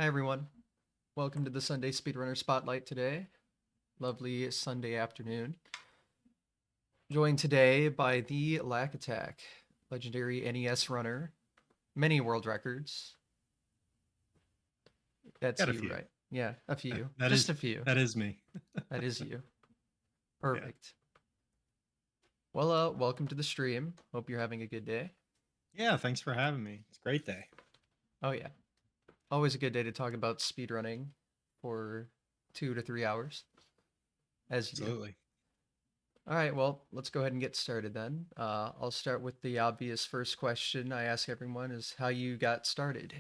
Hi everyone. Welcome to the Sunday Speedrunner Spotlight today. Lovely Sunday afternoon. Joined today by the LackAttack, legendary NES runner, many world records. That's Got a you, few. right? Yeah, a few. That Just is a few. that is me. That is you. Yeah. Perfect. Well, welcome to the stream. Hope you're having a good day. Yeah, thanks for having me. It's a great day. Oh yeah. Always a good day to talk about speedrunning for 2 to 3 hours, as you do. Absolutely. All right, well, let's go ahead and get started then. I'll start with the obvious first question I ask everyone is how you got started.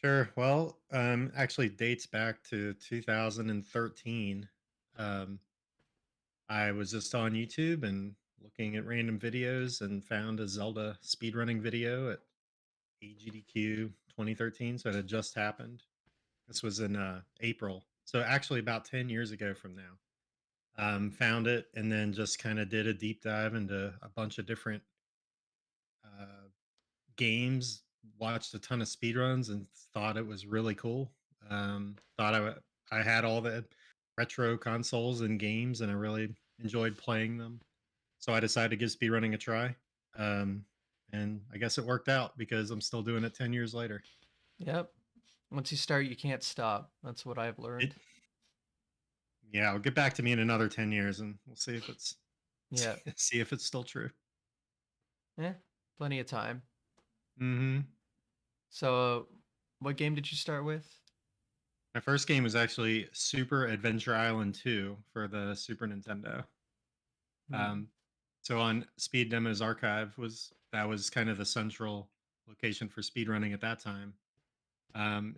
Sure. Well, actually dates back to 2013. Um, I was just on YouTube and looking at random videos and found a Zelda speedrunning video at AGDQ 2013. So it had just happened. This was in April. So actually about 10 years ago from now. Found it and then just kind of did a deep dive into a bunch of different uh, games, watched a ton of speedruns, and thought it was really cool. I had all the retro consoles and games, and I really enjoyed playing them. So I decided to give speedrunning a try. Um, and I guess it worked out because I'm still doing it 10 years later. Yep. Once you start, you can't stop. That's what I've It, learned. yeah, I'll get back to me in another 10 years and we'll see if it's Yeah. see if it's still true. Eh, plenty of time. Hmm. So, what game did you start with? My first game was actually Super Adventure Island 2 for the Super Nintendo. Hmm. Um, so on Speed Demos Archive was kind of the central location for speedrunning at that time.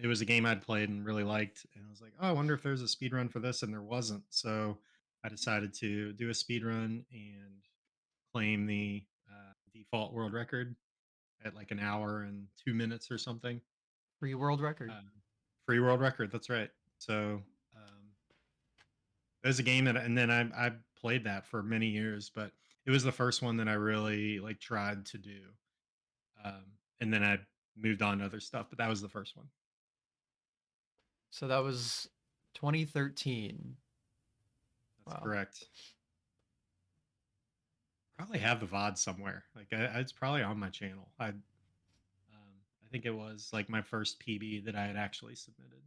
It was a game I'd played and really liked, and I was like, "Oh, I wonder if there's a speed run for this," and there wasn't. So I decided to do a speed run and claim the default world record at like an hour and 2 minutes or something. Free world record. Uh, Free world record. That's right. So it was a game that, and then I played that for many years, but it was the first one that I really like tried to do. Um, and then I moved on to other stuff, but that was the first one. So that was 2013. That's Wow. correct. Probably have the VOD somewhere. Like it's probably on my channel. I think it was like my first PB that I had actually submitted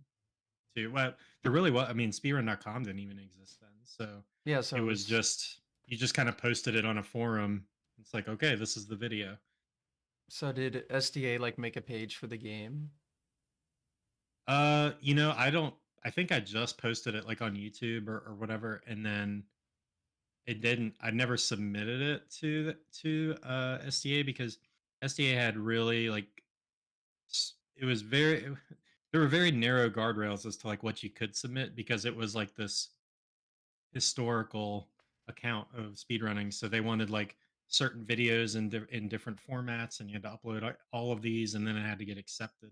to. Well, there really was. I mean, speedrun.com didn't even exist then, so Yeah, it so it was was just you just kind of posted it on a forum. It's like, okay, this is the video. so did SDA like make a page for the game? I don't. I think I just posted it like on YouTube or whatever, and then it didn't. I never submitted it to SDA because SDA had really like it was very there were very narrow guardrails as to like what you could submit because it was like this historical account of speedrunning. So they wanted like certain videos in different formats, and you had to upload all of these, and then it had to get accepted.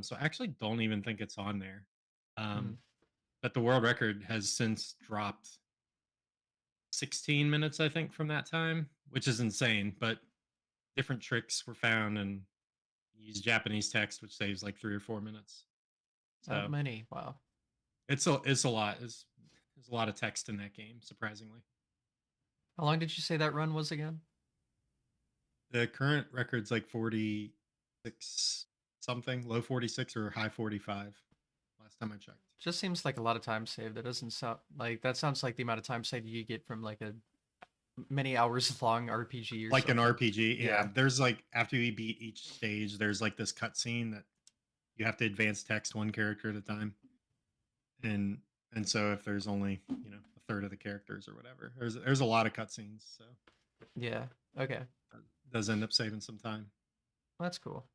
So I actually don't even think it's on there. Hmm. Um, but the world record has since dropped 16 minutes, I think, from that time, which is insane. But different tricks were found and use Japanese text, which saves like 3 or 4 minutes. That So many. Wow. it's a lot. There's a lot of text in that game, surprisingly. How long did you say that run was again? The current record's like 46 something, low 46 or high 45 last time I checked. Just seems like a lot of time saved. That doesn't sound like that sounds like the amount of time saved you get from like a many hours long RPG or Like an something. RPG, yeah. Yeah. There's like after you beat each stage, there's like this cutscene that you have to advance text one character at a time. And and so if there's only, a third of the characters or whatever, there's a lot of cutscenes, so Yeah. Okay. that does end up saving some time. That's cool.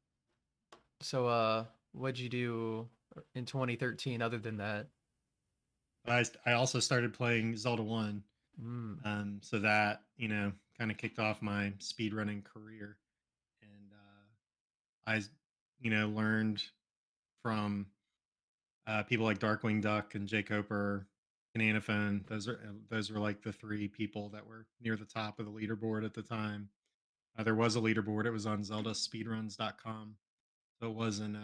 So what'd you do in 2013 other than that? I also started playing Zelda 1. Mm. So that, kind of kicked off my speedrunning career. And learned from people like Darkwing Duck and Jake Coper, Cananophone. Those were like the three people that were near the top of the leaderboard at the time. There was a leaderboard. It was on ZeldaSpeedruns.com. So it wasn't.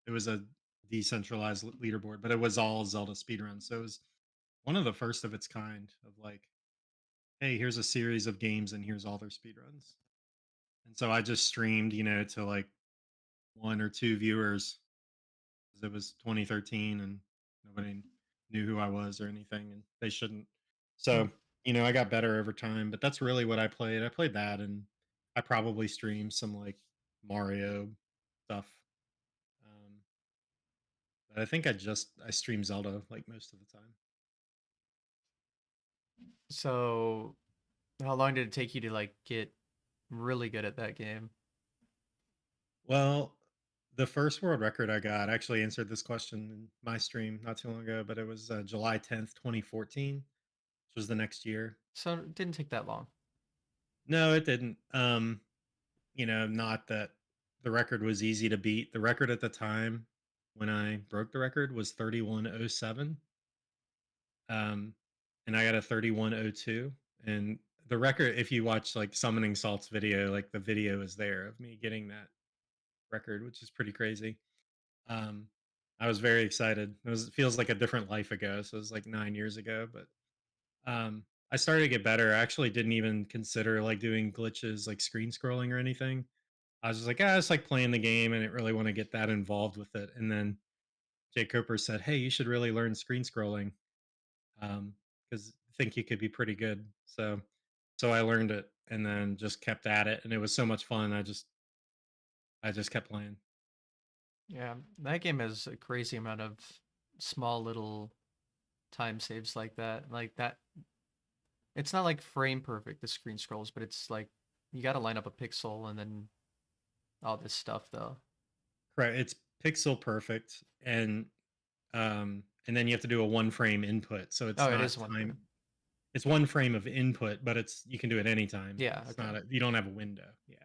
It was a decentralized leaderboard, but it was all Zelda speedruns. So it was one of the first of its kind of like, hey, here's a series of games and here's all their speedruns. And so I just streamed, to like one or two viewers because it was 2013 and nobody knew who I was or anything, and they shouldn't. Hmm. So, I got better over time, but that's really what I played. I played that, and I probably streamed some like Mario stuff. Um, but I think I stream Zelda like most of the time. So, how long did it take you to like get really good at that game? Well, the first world record I got, I actually answered this question in my stream not too long ago, but it was July 10th, 2014, which was the next year. So, it didn't take that long. No, it didn't. Not that the record was easy to beat. The record at the time when I broke the record was 31:07. Um, and I got a 31:02. And the record, if you watch like Summoning Salt's video, like the video is there of me getting that record, which is pretty crazy. Um, I was very excited. It feels like a different life ago. So it was like 9 years ago, but I started to get better. I actually didn't even consider like doing glitches like screen scrolling or anything. I was just like, it's like playing the game. I didn't really want to get that involved with it. And then Jay Cooper said, hey, you should really learn screen scrolling because I think you could be pretty good. So I learned it and then just kept at it. And it was so much fun. I just kept playing. Yeah, that game has a crazy amount of small little time saves like that. Like that, it's not like frame perfect, the screen scrolls, but it's like you got to line up a pixel and then all this stuff though. Correct. It's pixel perfect. And then you have to do a one frame input. So it's Oh, it is not one time. frame. It's one frame of input, but you can do it anytime. Yeah, It's okay. not you don't have a window. Yeah.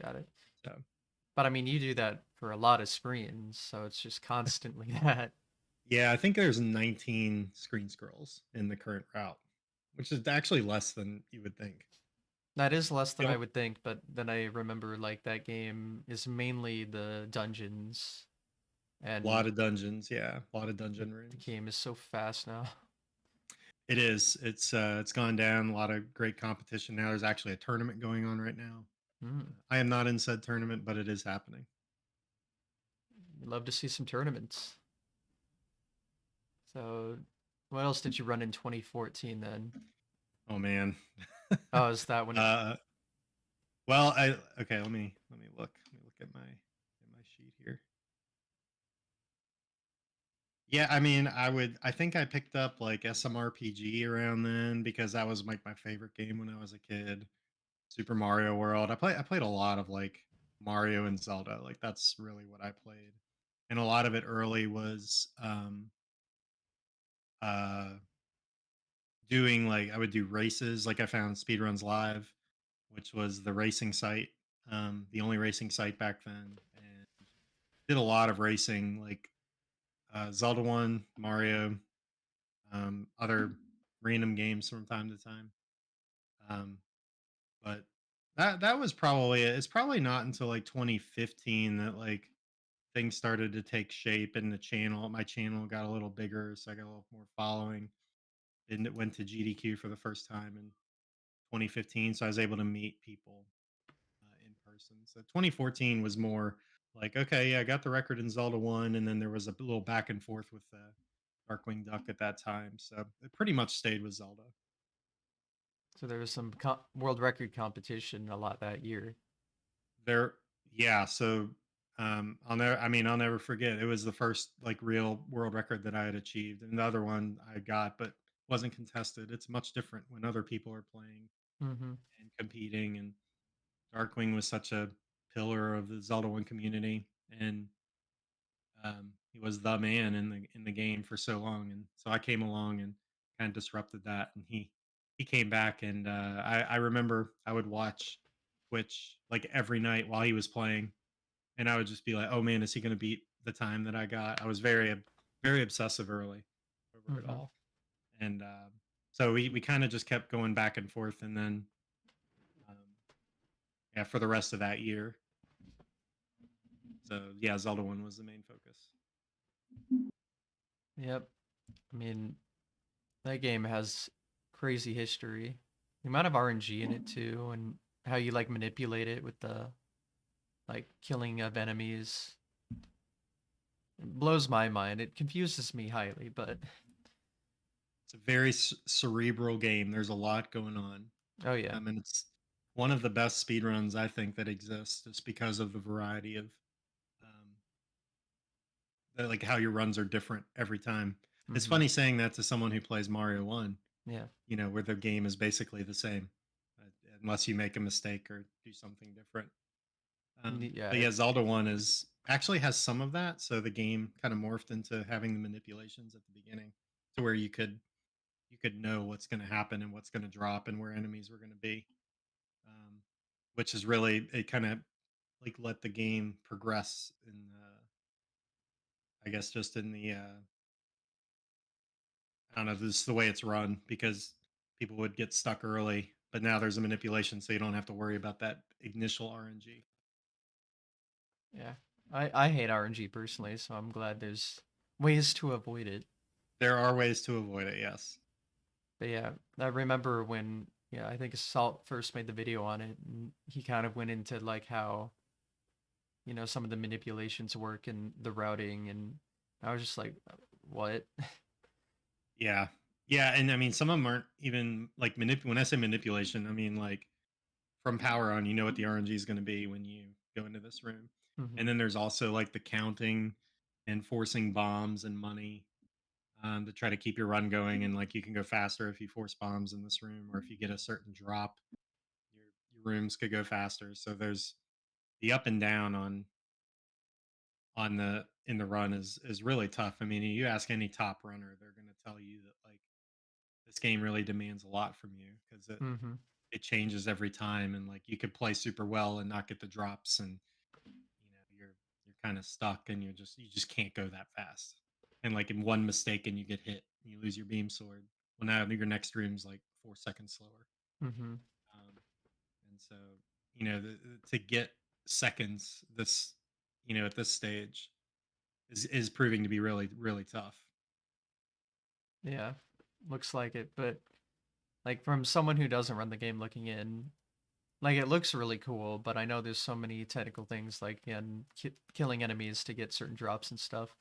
Got it. So But I mean, you do that for a lot of screens, so it's just constantly that. yeah, I think there's 19 screen scrolls in the current route, which is actually less than you would think. That is less than You I know, would think, but then I remember like that game is mainly the dungeons, a lot and of dungeons, yeah, a lot of the, dungeon the rooms. game is so fast now. It is. It's gone down. A lot of great competition now. There's actually a tournament going on right now. Mm. I am not in said tournament, but it is happening. Love to see some tournaments. So, what else did you run in 2014 then? Oh man. Oh, is that when it? uh, well, I okay. Let me look. Let me look at my sheet here. Yeah, I mean, I think I picked up like SMRPG around then because that was like my favorite game when I was a kid. Super Mario World. I played a lot of like Mario and Zelda. Like that's really what I played. And a lot of it early was uh doing like I would do races. Like I found Speedruns Live, which was the racing site. The only racing site back then. And did a lot of racing like Zelda 1, Mario, other random games from time to time. Um, but that was probably it. It's probably not until like 2015 that like things started to take shape and my channel got a little bigger, so I got a little more following. And it went to GDQ for the first time in 2015, so I was able to meet people in person. So 2014 was more like, okay, yeah, I got the record in Zelda 1, and then there was a little back and forth with Darkwing Duck at that time. So it pretty much stayed with Zelda. So there was some world record competition a lot that year. There, yeah. So I'll never forget. It was the first like real world record that I had achieved, and the other one I got, but wasn't contested. It's much different when other people are playing Mm-hmm. and competing. And Darkwing was such a pillar of the Zelda One community, and he was the man in the game for so long. And so I came along and kind of disrupted that, and he came back, and I remember I would watch Twitch like every night while he was playing, and I would just be like, "Oh man, is he going to beat the time that I got?" I was very obsessive early over it Mm-hmm. all, and so we kind of just kept going back and forth, and then um, yeah, for the rest of that year. So yeah, Zelda one was the main focus. Yep. I mean, that game has crazy history. The amount of RNG in it too, and how you like manipulate it with the like killing of enemies, it blows my mind. It confuses me highly, but It's a very cerebral game. There's a lot going on, oh yeah. and it's one of the best speedruns I think that exists, just because of the variety of um, like how your runs are different every time. It's Mm-hmm. funny saying that to someone who plays Mario One, Yeah. where the game is basically the same, unless you make a mistake or do something different. Yeah. But yeah, Zelda One is actually has some of that. So the game kind of morphed into having the manipulations at the beginning, to where you could know what's going to happen and what's going to drop and where enemies were going to be, um, which is really it kind of like let the game progress in, I guess, just in the I don't know, this is the way it's run, because people would get stuck early, but now there's a manipulation, so you don't have to worry about that initial RNG. Yeah. I hate RNG personally, so I'm glad there's ways to avoid it. There are ways to avoid it, yes. But yeah, I remember when yeah, I think Salt first made the video on it, and he kind of went into like how some of the manipulations work and the routing, and I was just like, what? Yeah. Yeah, and I mean, some of them aren't even like when I say manipulation, I mean like from power on, you know what the RNG is going to be when you go into this room. And Hmm. then there's also like the counting and forcing bombs and money, to try to keep your run going. And like you can go faster if you force bombs in this room, or if you get a certain drop, your rooms could go faster. So there's the up and down on the in the run is really tough. I mean, you ask any top runner, they're going to tell you that like this game really demands a lot from you, because Hmm. it changes every time, and like you could play super well and not get the drops, and you're kind of stuck, and you just can't go that fast. And like in one mistake and you get hit, you lose your beam sword. Well, now your next room's like 4 seconds slower. Hmm. Um, and so to get seconds at this stage is proving to be really really tough. Yeah, looks like it. But like from someone who doesn't run the game looking in, like it looks really cool. But I know there's so many technical things like in killing enemies to get certain drops and stuff.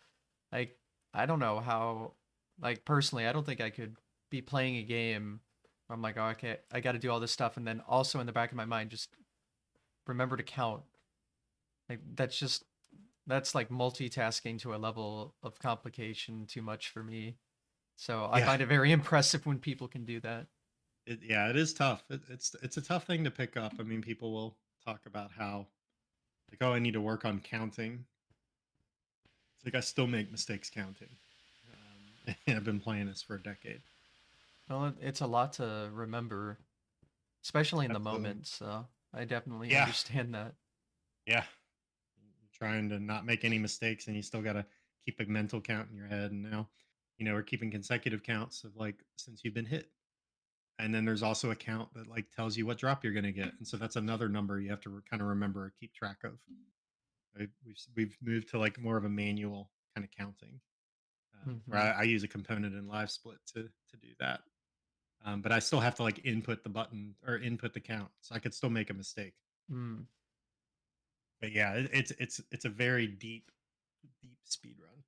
Like I don't know how. Like personally, I don't think I could be playing a game where I'm like, oh, okay, I got to do all this stuff, and then also in the back of my mind, just remember to count. Like that's like multitasking to a level of complication too much for me. So I Yeah, find it very impressive when people can do that. it is tough. It's a tough thing to pick up. I mean, people will talk about how like, oh, I need to work on counting. It's like I still make mistakes counting. And I've been playing this for a decade. Well, it's a lot to remember, especially in the Absolutely. moment. So I definitely Yeah. understand that. Yeah. You're trying to not make any mistakes, and you still got to keep a mental count in your head. And now, we're keeping consecutive counts of like since you've been hit. And then there's also a count that like tells you what drop you're going to get. And so that's another number you have to kind of remember or keep track of. Right? We've moved to like more of a manual kind of counting, where Hmm. I use a component in live split to do that. But I still have to like input the button or input the count, so I could still make a mistake. Mm. But yeah, it's a very deep speed run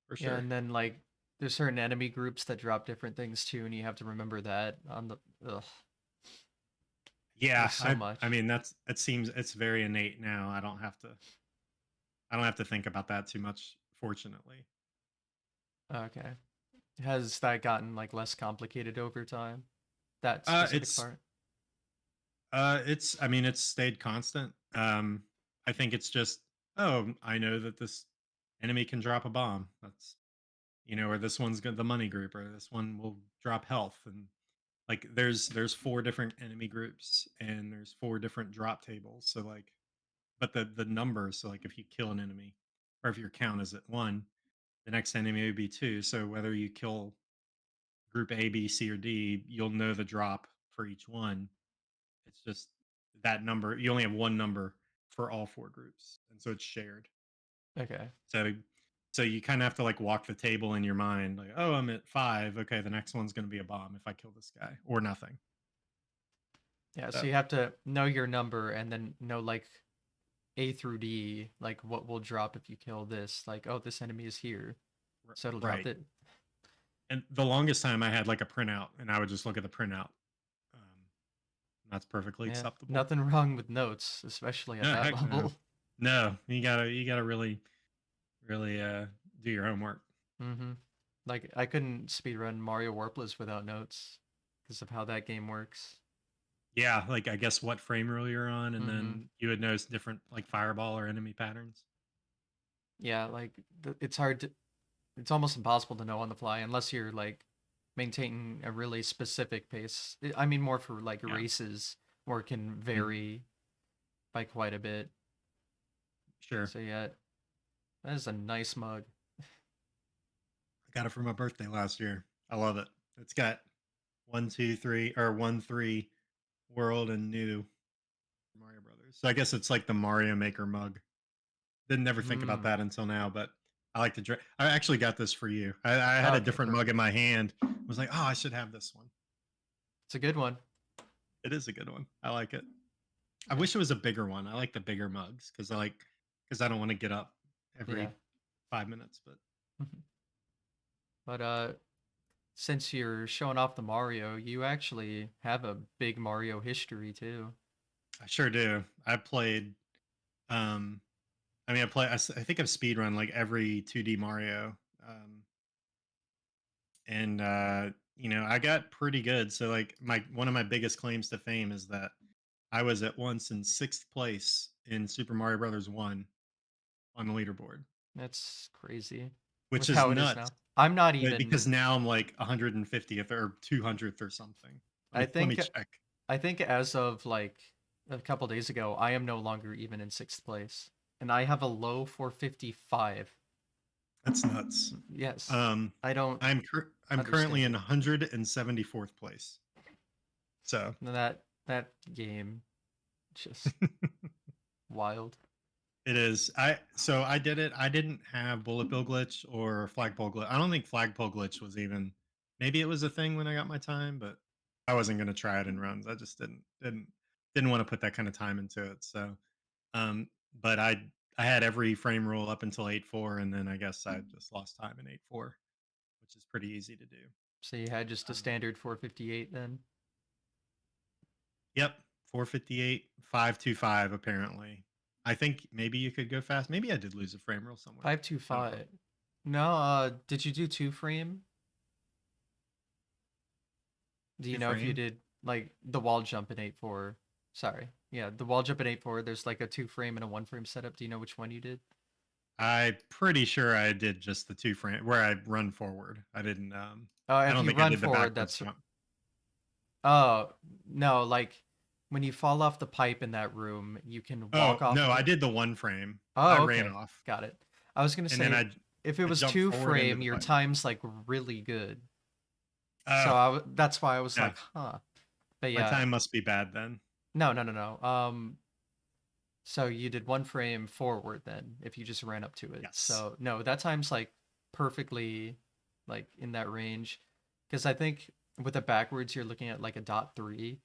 for Yeah, sure. and then like there's certain enemy groups that drop different things too, and you have to remember that on the. Ugh, Yeah, there's so I much. mean it seems it's very innate now. I don't have to think about that too much, fortunately. Okay, has that gotten like less complicated over time? That Uh, specific it's part. it's I mean it's stayed constant. I think it's just, oh, I know that this enemy can drop a bomb. That's or this one's got the money group, or this one will drop health, and like there's four different enemy groups, and there's four different drop tables. So like, but the numbers, so like if you kill an enemy, or if your count is at one, the next enemy would be two. So whether you kill group A, B, C, or D, you'll know the drop for each one. It's just that number. You only have one number for all four groups, and so it's shared. Okay. So so you kind of have to like walk the table in your mind, like, oh, I'm at 5. Okay, the next one's going to be a bomb if I kill this guy, or nothing. Yeah, so So you have to know your number and then know like A through D, like what will drop if you kill this. Like, oh, this enemy is here, so it'll drop right. it. And the longest time I had like a printout, and I would just look at the printout. That's perfectly Yeah, acceptable. nothing wrong with notes, especially at No, that heck no. level. No, you gotta really do your homework. Mm-hmm. Like I couldn't speedrun Mario Warpless without notes because of how that game works. Yeah, like I guess what frame rule you're on, and Mm-hmm. then you would notice different like fireball or enemy patterns. Yeah, like it's hard to, it's almost impossible to know on the fly unless you're like maintaining a really specific pace. I mean, more for like Yeah. races where it can Mhm. vary by quite a bit. Sure. So yeah, that is a nice mug. I got it for my birthday last year. I love it. It's got 1, 2, 3 or 1, 3 world and new Mario Brothers. So I guess it's like the Mario Maker mug. Didn't never think about Hmm. that until now, but I like to drink. I actually got this for you. I had a Okay, different mug in perfect. my hand. I was like, oh, I should have this one. It's a good one. It is a good one. I like it. I Yeah. wish it was a bigger one. I like the bigger mugs because I don't want to get up Yeah. every 5 minutes. But But since you're showing off the Mario, you actually have a big Mario history too. I sure do. I played. Um, I mean, I think I've speedrun like every 2D Mario, um, and I got pretty good. So like my one of my biggest claims to fame is that I was at once in 6th place in Super Mario Brothers 1 on the leaderboard, That's crazy which with is how it is nuts. now. I'm not But even because now I'm like 150th or 200th or something. I Let me think check. I think as of like a couple days ago, I am no longer even in sixth place, and I have a low 455. That's nuts. Yes, Um, I don't I'm currently understand in it. 174th place. So That game just wild. it is. I did it. I didn't have bullet bill glitch or flagpole glitch. I don't think flagpole glitch was even. Maybe it was a thing when I got my time, but I wasn't gonna try it in runs. I just didn't want to put that kind of time into it. So, but I had every frame rule up until 8.4, and then I guess I just lost time in 8.4, which is pretty easy to do. So you had just a Um, standard 458 then. Yep, 458, 525 apparently. I think maybe you could go fast. Maybe I did lose a frame rule somewhere. I don't know. 525. No, did you do two frame? Do you Two know if you frame. did like the wall jump in 8.4? Sorry. Yeah, the wall jump in 8.4, there's like a two frame and a one frame setup. Do you know which one you did? I'm pretty sure I did just the two frame where I run forward. I If don't you think I run did the forward, backwards that's jump. oh no, like when you fall off the pipe in that room, you can Oh, walk off no, of I it. did the one frame. I Oh, ran okay. off Got it. I was gonna and then say if it I was jumped two forward into frame, the your pipe. time's like really good. So Oh, that's why I was yeah. like, huh. But My yeah, time must be bad then. no. So you did one frame forward then if you just ran up to it. Yes. So no, that time's like perfectly like in that range. Because I think with the backwards you're looking at like a dot three.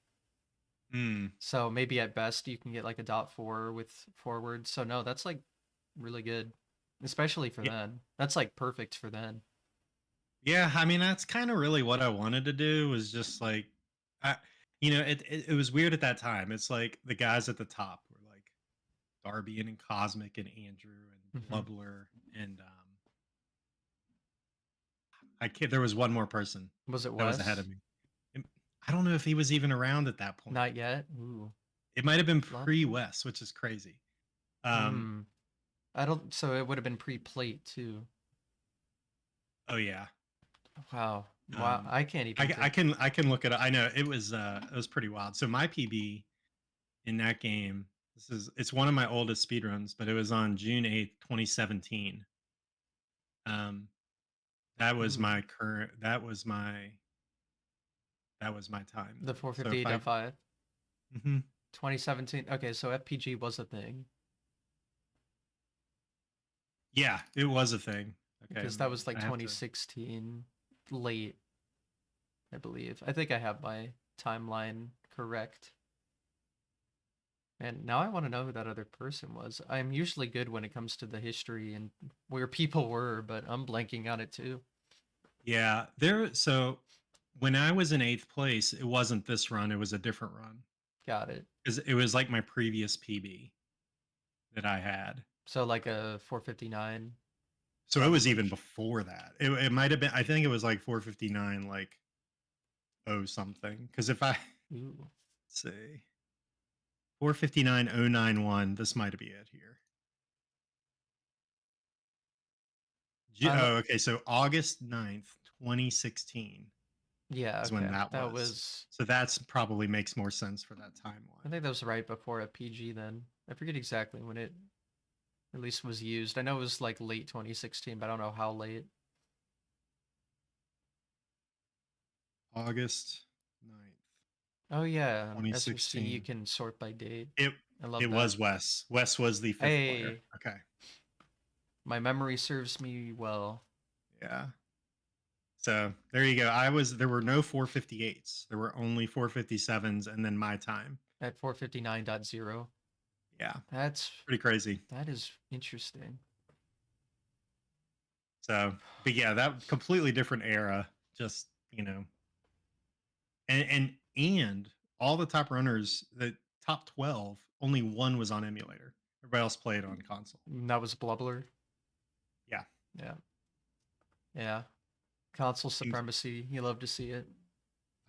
Hmm. So maybe at best you can get like a dot four with forward. So no, that's like really good. Especially for Yeah, then. That's like perfect for then. yeah, I mean that's kind of really what I wanted to do was just like I it was weird at that time. It's like the guys at the top were like Darby and Cosmic and Andrew and Hmm. Blubler and I can't there was one more person Was it that was ahead of Wes? me. And I don't know if he was even around at that point. Not yet. Ooh, It might have been lucky. pre-West, which is crazy. Um Hmm. I don't. So it would have been pre-plate too. oh yeah. Wow. Wow. Um I can't even think. I can look it up. I know it was pretty wild. So my PB in that game. It's one of my oldest speedruns, but it was on June 8th, 2017. Um, that was Hmm. my current. That was my time The then. So if I, 458.5. mhm. 2017. Okay, so FPG was a thing. Yeah, it was a thing. Okay, because that was like I have to. 2016 late, I believe. I think I have my timeline correct. And now I want to know who that other person was. I'm usually good when it comes to the history and where people were, but I'm blanking on it too. Yeah, there. So when I was in eighth place, it wasn't this run; it was a different run Got it. because it was like my previous PB that I had. So like a 459, So it was probably. even before that. It might have been. I think it was like 459, like oh something. Because if I Ooh. say 459091, this might be it here. I'm Oh, okay. So August 9th, 2016 Yeah, is when okay. that That was. was So that's probably makes more sense for that I timeline. think that was right before a PG then. I forget exactly when it at least was used. I know it was like late 2016, but I don't know how late. August 9th, Oh yeah, SOC you 2016. can sort by date. It I love it that. was Wes. Wes was the fifth player. Hey, Okay. my memory serves me well Yeah. So there you go. There were no 458s. There were only 457s and then my time. at 459.0. Yeah. That's Pretty crazy. that is interesting. So, but yeah, that completely different era. Just, and all the top runners, the top 12, only one was on emulator. Everybody else played on console. That was Blubbler. Yeah. Yeah. Yeah. Console Seems supremacy. You love to see it.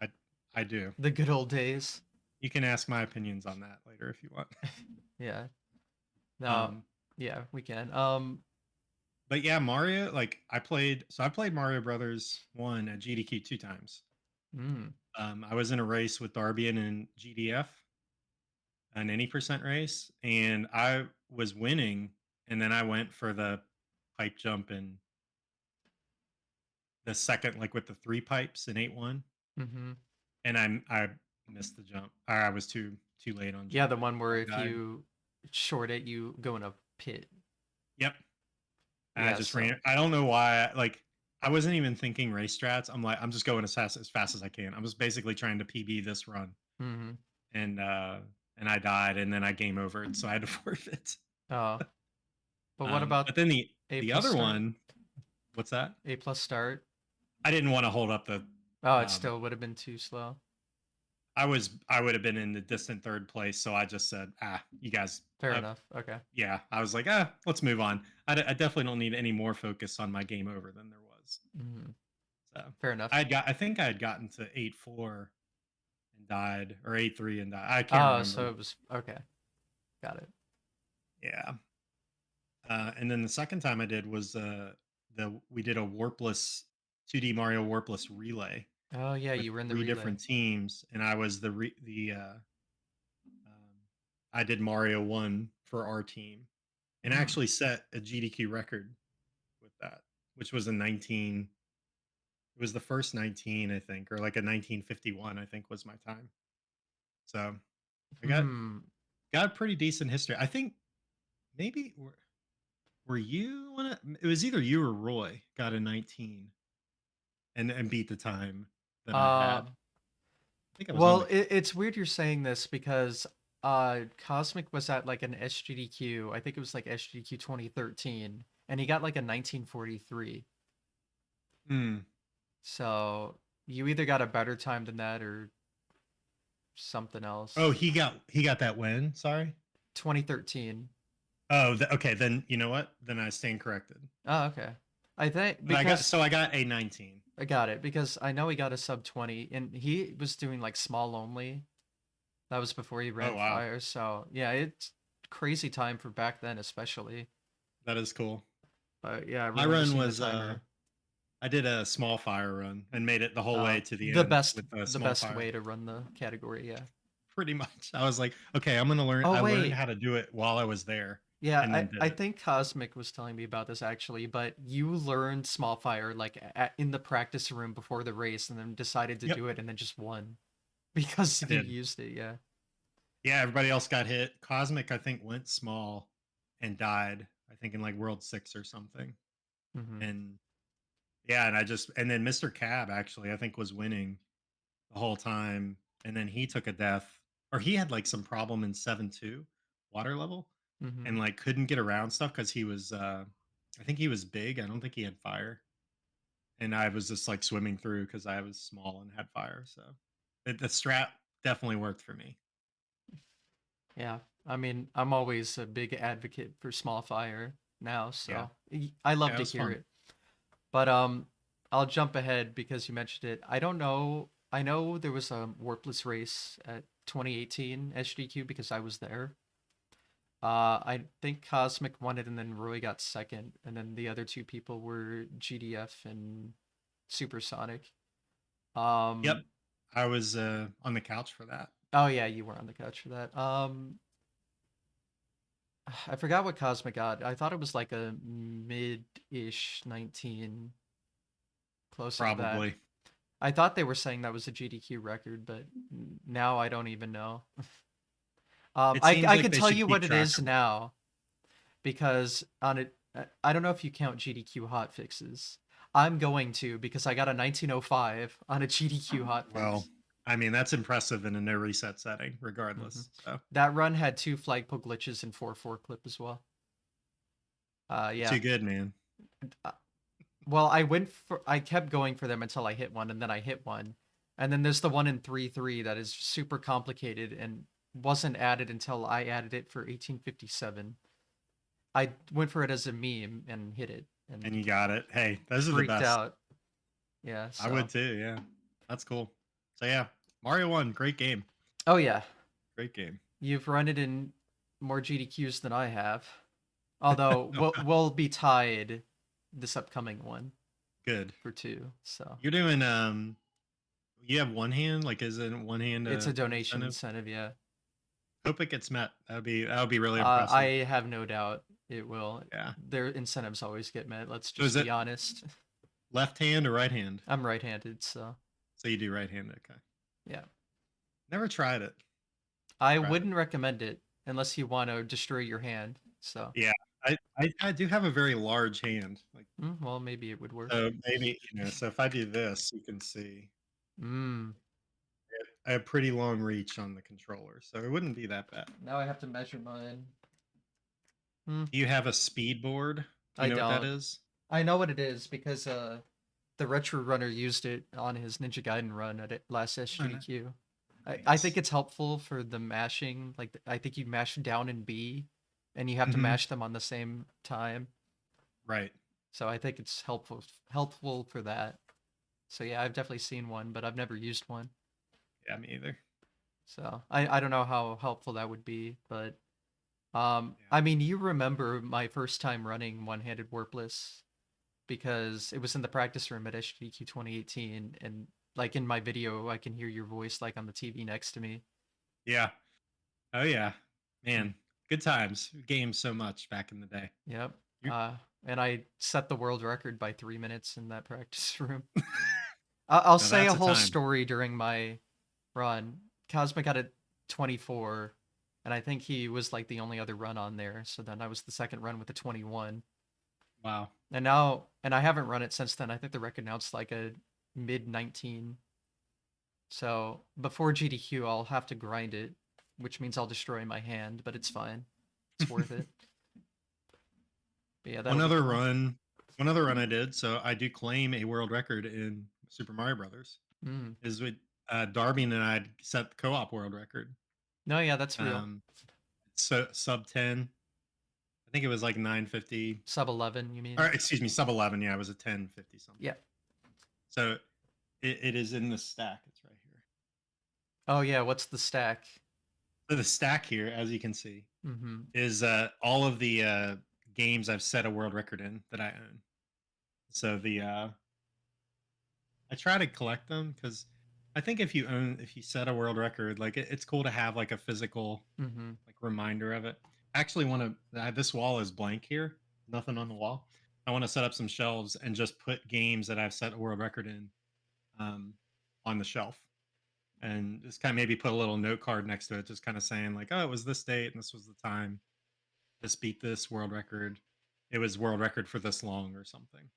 I I do. The good old days. You can ask my opinions on that later if you want. Yeah. No, Um yeah, we can. but yeah, Mario, like I played Mario Brothers 1 at GDQ 2 times. Mm, I was in a race with Darbian and GDF, an any percent race, and I was winning, and then I went for the pipe jump and the second, like with the three pipes in 8-1, mm-hmm. and I missed the jump. Or I was too late on Yeah, the jumping, one so where I if died. you short it, you go in a pit. Yep. And I Yeah, just so ran. I don't know why. Like I wasn't even thinking race strats. I'm like, I'm just going as fast as I can. I was basically trying to PB this run, mm-hmm. and uh and I died, and then I game over, and so I had to forfeit. Oh, but what about But then the A the plus other start? one, what's that? A plus start? I didn't want to hold up the. Oh, it Um, still would have been too slow. I would have been in the distant third place, so I just said, you guys. Fair enough. Okay. Yeah, I was like, let's move on. I definitely don't need any more focus on my game over than there was. Mm-hmm. So Fair enough. I think I had gotten to 8-4 and died, or 8-3 and died. I can't Oh, remember. so it was okay. Got it. Yeah. And then the second time I did was the we did a warpless 2D Mario warpless relay Oh yeah, with you were in the three relay. different teams, and I was I did Mario 1 for our team, and Mm. actually set a GDQ record with that, which was a 19. It was the first 19, I think, or like a 1951, I think was my time. So I Hmm. got a pretty decent history. I think maybe were you one of, it was either you or Roy got a 19 and beat the time that I Uh, had. I think I was on well, the. it's weird you're saying this because Cosmic was at like an SGDQ. I think it was like SGDQ 2013, and he got like a 1943. Hmm. So you either got a better time than that or something Oh, else. he got that win. Sorry. 2013. Oh, okay. Then you know what? Then I stand corrected. Oh, okay. I think But because I got a 19. I got it because I know he got a sub 20 and he was doing like small only. That was before he Oh ran wow, fire. So yeah, it's crazy time for back then, especially. that is cool. But yeah, My everyone just run need a was timer. I did a small fire run and made it the whole way to the The end best with a the small best fire. way to run the category, yeah. Pretty much. I was like, okay, I'm gonna learn. Oh I learned wait, how to do it while I was there, yeah, and I then did I it. think Cosmic was telling me about this actually, but you learned small fire like in the practice room before the race, and then decided to Yep, do it, and then just won because I you did. used it. Yeah. Yeah, everybody else got hit. Cosmic, I think, went small and died. I I think in like World 6 or something. Hmm. And yeah, and then Mr. Cab actually I think was winning the whole time, and then he took a death, or he had like some problem in 7-2 water level, Hmm. and like couldn't get around stuff because he was I think he was big. I don't think he had fire. And I was just like swimming through because I was small and had fire. So the strat definitely worked for me. Yeah. I mean, I'm always a big advocate for small fire now, Yeah. so I love Yeah, it to was hear fun. it. But I'll jump ahead because you mentioned it. I don't know. I know there was a warpless race at 2018 SGQ because I was there. I think Cosmic won it, and then Roy got second, and then the other two people were GDF and Supersonic. Yep. Um, I was on the couch for that. oh yeah, you were on the couch for that. I forgot what Cosmic got. I thought it was like a mid-ish 19, closer to that. Probably. I thought they were saying that was a GDQ record, but now I don't even know. It seems I like can they tell should you keep what it track is of it. now because on it, I don't know if you count GDQ hotfixes. I'm going to because I got a 1905 on a GDQ Well, hotfix. I mean, that's impressive in a no reset setting, Hmm. regardless. So That run had two flagpole glitches and 4-4 clip as well. you're Yeah. too good, man. Uh, Well, I kept going for them until I hit one, and then I hit one. And then there's the one in 3-3 that is super complicated and wasn't added until I added it for 1857. I went for it as a meme and hit it And and you got it. Hey, those are the freaked best. out. Yeah, I would so. too. Yeah. That's cool. So yeah, Mario 1, great game. Oh yeah, Great game. you've run it in more GDQs than I have. Although we'll be tied this upcoming one Good. for two. So, You're doing you have one hand, like is it one hand it's a donation incentive? incentive, yeah. Hope it gets met. That would be really I impressive. have no doubt it will. Yeah. Their incentives always get met. Let's So is just it be honest. left hand or right hand? I'm right-handed, so So you do right hand. Okay. yeah. Never tried it. I Tried it. wouldn't recommend it unless you want to destroy your hand. So, Yeah. I do have a very large hand. Like well, maybe it would work. so maybe, so if I do this, you can see Mm. I have pretty long reach on the controller, so it wouldn't be that bad. Now I have to measure mine. Hmm. Do you have a speed board? Do you I know what that don't. is? I know what it is because the retro runner used it on his Ninja Gaiden run at last Oh, SGDQ. I think nice. it's helpful for the mashing. Like I think you mash down and B, and you have to Hmm. mash them on the same time. Right. So I think it's helpful for that. So yeah, I've definitely seen one, but I've never used one. Yeah, me either. So I don't know how helpful that would be, but Yeah. I mean you remember my first time running one-handed warpless because it was in the practice room at SGQ 2018 and like in my video I can hear your voice like on the TV next to me. Yeah. Oh yeah. Hmm. Man, good times. Games so much back in the day. Yep. You And I set the world record by 3 minutes in that practice room. I'll Now say a that's a whole time. story during my run. Cosmic got a 24, and I think he was like the only other run on there. So then I was the second run with a 21. Wow. And I haven't run it since then. I think the record now it's like a mid 19. So before GDQ, I'll have to grind it, which means I'll destroy my hand, but it's fine. It's worth it. But yeah, one that'll be other cool. run, one other run I did. So I do claim a world record in Super Mario Brothers. Mm. Is with Darby and I set the co-op world record. No, yeah, that's real. Um, so sub 10. I think it was like 950. Sub 11, you Or mean? excuse me, sub 11. Yeah, it was a 1050 something. Yeah. So it is in the stack. It's right here. Oh yeah, what's the stack? So the stack here, as you can see, Mm-hmm. is all of the games I've set a world record in that I own. So the I try to collect them because I think if you set a world record, like it's cool to have like a physical Mm-hmm. like reminder of it. I actually want to. This wall is blank here, nothing on the wall. I want to set up some shelves and just put games that I've set a world record in um, on the shelf, and just kind of maybe put a little note card next to it, just kind of saying like, oh, it was this date and this was the time. This beat this world record. it was world record for this long or something.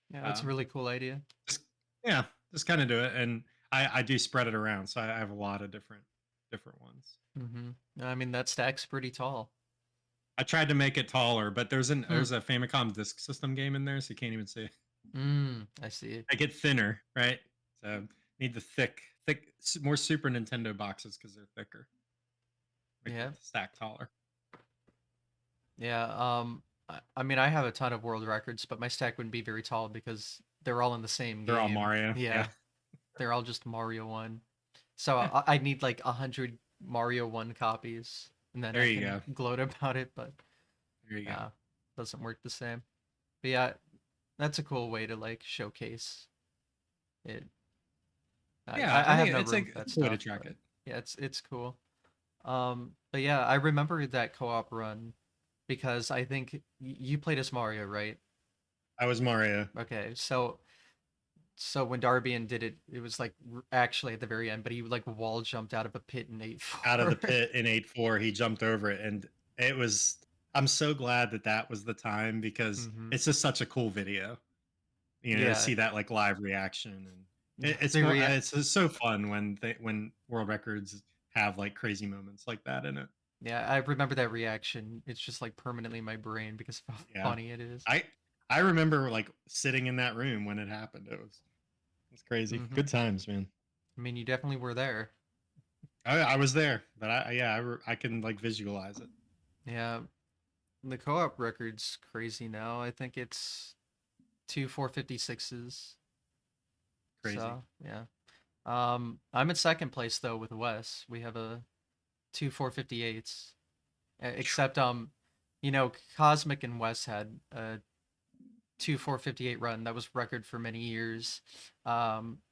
Yeah, that's a Um, really cool idea. just yeah, just kind of do it, and I do spread it around, so I have a lot of different ones. Mm-hmm. I mean, that stack's pretty tall. I tried to make it taller, but Hmm. there's a Famicom Disk System game in there, so you can't even see it. I see. I get thinner, right? So need the more Super Nintendo boxes because they're thicker. Make the Yeah. stack taller. Yeah. I mean, I have a ton of world records, but my stack wouldn't be very tall because they're all in the same They're all game. Mario. Yeah. Yeah, they're all just Mario 1. So I need like 100 Mario 1 copies, and then There I you can go. gloat about it, but There you go. uh, doesn't work the same. But yeah, that's a cool way to like showcase it. Yeah, I I have think no it's room like for that it's a way to stuff, track but it. yeah, it's cool. But yeah, I remember that co-op run because I think you played as Mario, right? I was Mario Okay, so when Darbian did it, it was like actually at the very end, but he like wall jumped out of a pit and ate out of the 4. pit in 8-4. He jumped over it, and it was. I'm so glad that that was the time because Hmm. it's just such a cool video. To Yeah, see that like live reaction, and yeah, it's more. It's just so fun when world records have like crazy moments like that in it. yeah, I remember that reaction. It's just like permanently in my brain because of how Yeah, funny it is. I I remember like sitting in that room when it happened. It's crazy. Hmm. Good times, man. I mean, you definitely were there. I was there, but I can like visualize it. Yeah, the co-op record's crazy now. I think it's two 456s. Crazy. So yeah. I'm in second place though with Wes. We have a two 458s. Except Cosmic and Wes had a two 458 run that was record for many years. Um,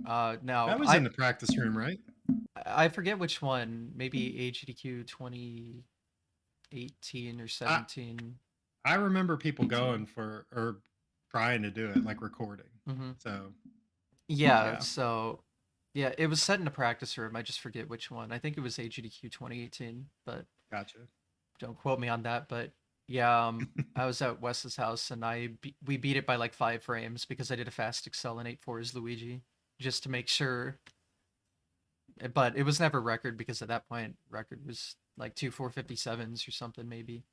now That was in the practice room, right? I forget which one. Maybe AGDQ 2018 or I 17. I remember people going for or trying to do it like recording. Hmm. So Yeah. yeah, So yeah, it was set in a practice room. I just forget which one. I think it was AGDQ 2018, but gotcha. don't quote me on that. But yeah, I was at Wes's house and we beat it by like 5 frames because I did a fast excel in 8-4 as Luigi just to make sure. But it was never record because at that point record was like two 457s or something maybe.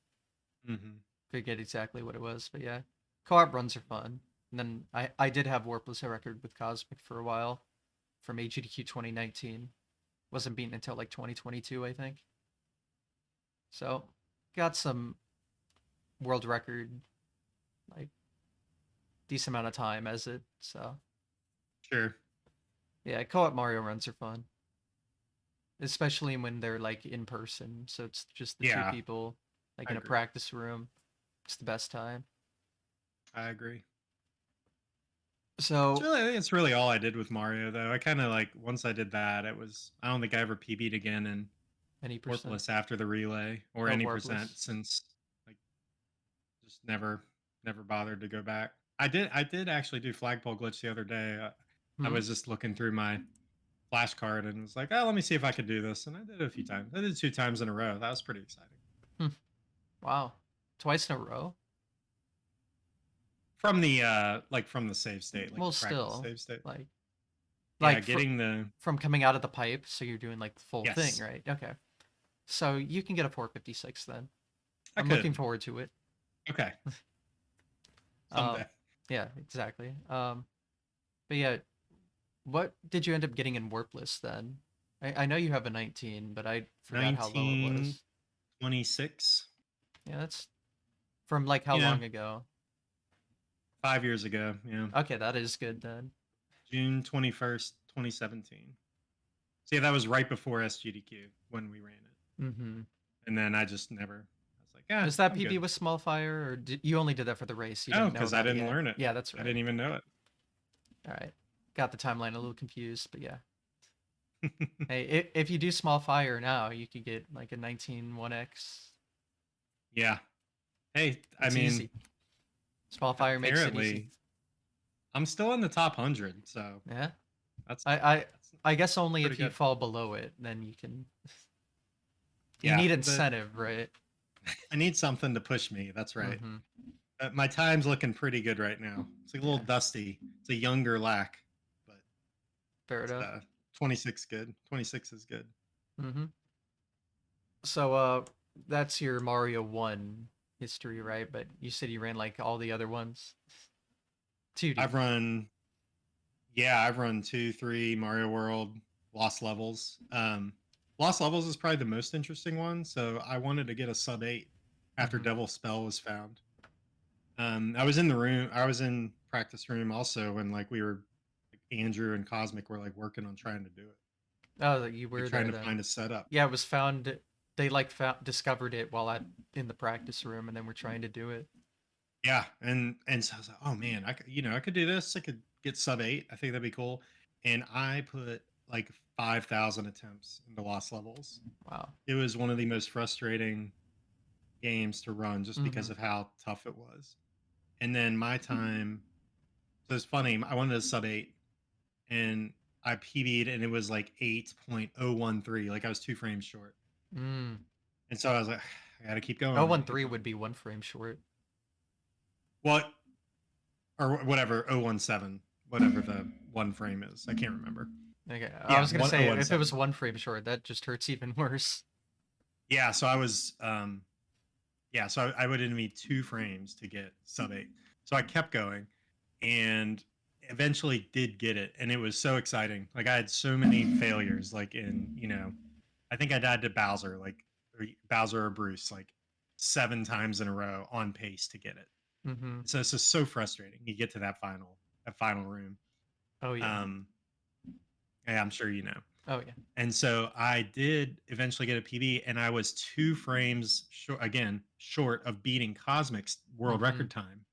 Hmm. Forget exactly what it was, but yeah, co-op runs are fun. And then I did have Warpless record with Cosmic for a while from AGDQ 2019. Wasn't beaten until like 2022, I think. So got some world record like decent amount of time as it. So Sure. yeah, co-op Mario runs are fun, especially when they're like in person. So it's just the two Yeah, people like I in a agree. practice room. It's the best time. I agree. So It's really all I did with Mario though. I kind of like once I did that, it was I don't think I ever PB'd again in any percent. Warpless after the relay or Oh, any percent Warpless. since like just never bothered to go back. I did actually do flagpole glitch the other day. I Hmm. was just looking through my flashcard and was like, oh, let me see if I could do this, and I did it a few times. I did 2 times in a row. That was pretty exciting. Hmm. Wow. Twice in a row. From the from the save state, like Well, the practice still save state. like Yeah, like getting the from coming out of the pipe. So you're doing like the full thing, yes, right? Okay. So you can get a 456 then. I I'm looking could. forward to it. Okay, Um, someday. yeah, exactly. But yeah, what did you end up getting in Warpless then? I know you have a 19, but I forgot how low it Nineteen was. 26. Yeah, that's from like how Yeah, long ago? 5 years ago. Yeah, Okay, that is good then. June 21st, 2017. See, that was right before SGDQ when we ran it, Mm-hmm. and then I just never. I was like, yeah, Is that I'm PB good. with small fire, or you only did that for the race? You Oh, didn't know because I about it didn't yet. learn it. Yeah, that's I right. didn't even know All right, got the timeline a little confused, but yeah. it. Hey, if you do small fire now, you could get like a 19 1x. Yeah. Hey, I It's mean, easy. Small fire makes it easy. apparently I'm still in the top 100, so Yeah. that's I I that's I guess only pretty if you good. fall below it, then you can. You Yeah, need incentive, right? I need something to push me. That's right. Mm-hmm. My time's looking pretty good right now. It's like a little Yeah, dusty. It's a younger lack, but fair it's enough. 26 good. 26 is good. Mm-hmm. So, that's your Mario 1 history, right? But you said you ran like all the other ones? I've 2D. run, yeah, I've run 2, 3, Mario World, Lost Levels. Lost Levels is probably the most interesting one. So I wanted to get a sub 8 after Mm-hmm. Devil's Spell was found. I was in the room. I was in practice room also when like we were, like Andrew and Cosmic were like working on trying to do it, Oh, you like were trying there to then. find a setup. Yeah, it was found. They like found discovered it while at in the practice room, and then we're trying to do it. Yeah, and so I was like, oh man, I could, I could do this. I could get sub 8. I think that'd be cool. And I put like 5,000 attempts into Lost Levels. Wow. It was one of the most frustrating games to run just Mm-hmm. because of how tough it was. And then my time, so it's funny. I wanted a sub 8, and I PB'd, and it was like 8.013. Like I was 2 frames short. Mm. And so I was like, I got to keep going. I got to keep 013 going. would be 1 frame short. What or whatever 017, whatever the 1 frame is. I can't remember. Okay, I Yeah, was gonna say if it was 1017. 1 frame short, that just hurts even worse. Yeah, so I was yeah, so I would need 2 frames to get sub 8. So I kept going and eventually did get it, and it was so exciting. Like I had so many failures like in, I think I died to Bowser like or Bowser or Bruce like 7 times in a row on pace to get it. Mm-hmm. So it's just so frustrating. You get to that final room. Oh yeah. Um yeah, I'm sure you know. Oh yeah. And so I did eventually get a PB, and I was 2 frames short, again, short of beating Cosmic's world Mm-hmm. record time.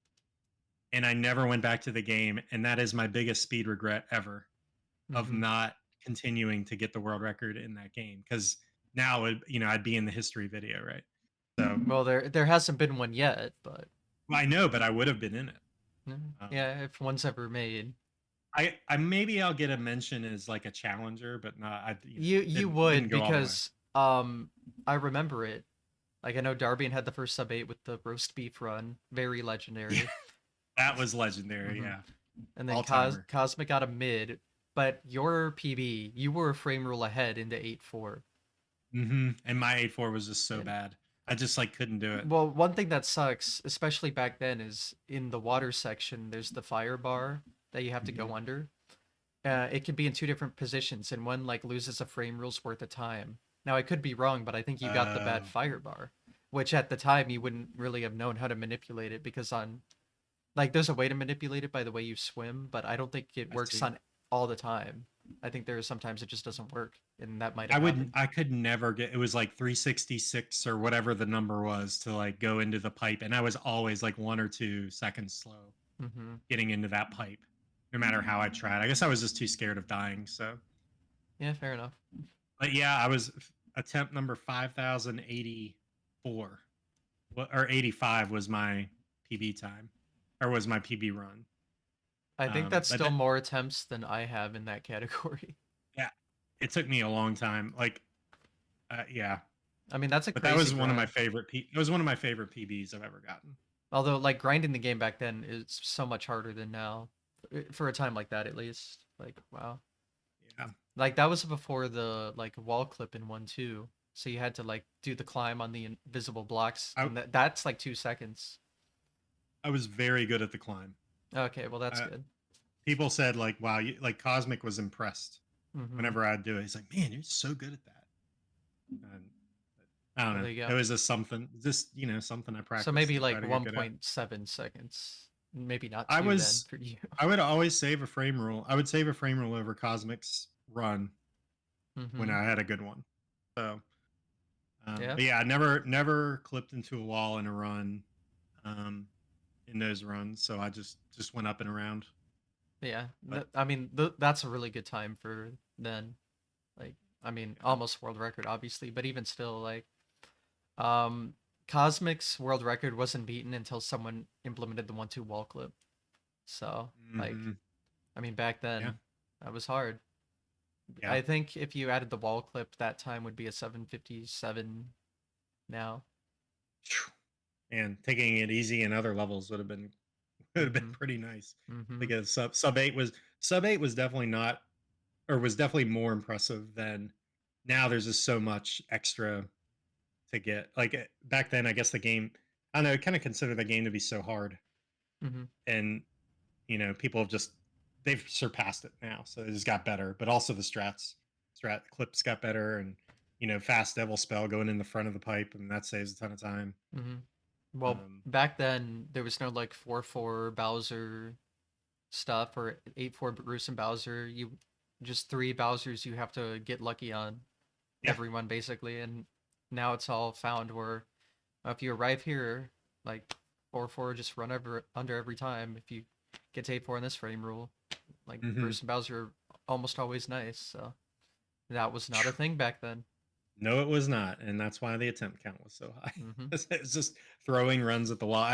And I never went back to the game. And that is my biggest speed regret ever of Mm-hmm. not continuing to get the world record in that game. Because now, I'd be in the history video, right? So Well, there hasn't been one yet, but well, I know, but I would have been in it. Um, yeah, if one's ever made, I maybe I'll get a mention as like a challenger, but not, you didn't would go all the way. because I remember it. Like I know Darbian had the first sub 8 with the roast beef run, very Yeah, legendary. that was legendary. Mm-hmm. Yeah, And then all timer. Cosmic got a mid, but your PB, you were a frame rule ahead into 8-4. And my 8-4 was just so And bad. I just like couldn't do it. well, one thing that sucks, especially back then, is in the water section, there's the fire bar that you have to hmm go under. It can be in two different positions, and one like loses a frame rule's worth of time. Now I could be wrong, but I think you got the Uh, bad fire bar, which at the time you wouldn't really have known how to manipulate it because on like there's a way to manipulate it by the way you swim, but I don't think it I works see. on all the time. I think there are sometimes it just doesn't work, and that might I have would happened. I could never get, it was like 366 or whatever the number was to like go into the pipe, and I was always like 1 or 2 seconds slow Mm-hmm. getting into that pipe no matter how I tried. I guess I was just too scared of dying. So Yeah, fair enough. but yeah, I was attempt number 5084. Or 85 was my PB time, or was my PB run. I think that's But still more attempts than I have in that category. yeah, it took me a long time. Like, yeah, I mean, that's a but that crazy was one of my grind. favorite. It was one of my favorite PBs I've ever gotten. Although, like grinding the game back then is so much harder than now, for a time like that at least. Like, wow, Yeah, like that was before the like wall clip in 1 2. So you had to like do the climb on the invisible blocks, I and that's like 2 seconds. I was very good at the climb. Okay, well that's Uh, good. People said like, "Wow, like Cosmic was impressed Mm-hmm. whenever I'd do it." He's like, "Man, you're so good at that." And I don't Well, know. there you It go. was just something, something I So practiced maybe to try like to get good at. 1.7 seconds. Maybe not I two then was for you. I would always save a frame rule. I would save a frame rule over Cosmic's run when Mm-hmm. I had a good one. So, Yeah. but yeah, I never clipped into a wall in a run, um, in those runs. So I just went up and around. Yeah. But I mean, that's a really good time for then. Like, I mean, yeah, almost world record, obviously, but even still, like, um, Cosmic's world record wasn't beaten until someone implemented the 1 2 wall clip. So, like, hmm I mean, back yeah, then, that was hard. yeah. I think if you added the wall clip, that time would be a 7:57 now. Phew. And taking it easy in other levels would have been Mm-hmm. pretty nice. Mm-hmm. Because sub 8 was definitely not, or was definitely more impressive than now. There's just so much extra to get. Like back then, I guess the game, I don't know, kind of consider the game to be so hard, Mm-hmm. and people have just they've surpassed it now, so it just got better. But also the strat clips got better, and fast devil spell going in the front of the pipe, and that saves a ton of time. Mm-hmm. Well, Um, back then there was no like 4-4 Bowser stuff or 8-4 Bruce and Bowser. You just three Bowsers you have to get lucky on yeah. everyone basically, and now it's all found where if you arrive here like 4-4, just run over under every time. If you get to 8-4 in this frame rule, like hmm Bruce and Bowser are almost always nice. So that was not a thing back then. No, it was not, and that's why the attempt count was so high. Mm-hmm. It's just throwing runs at the wall.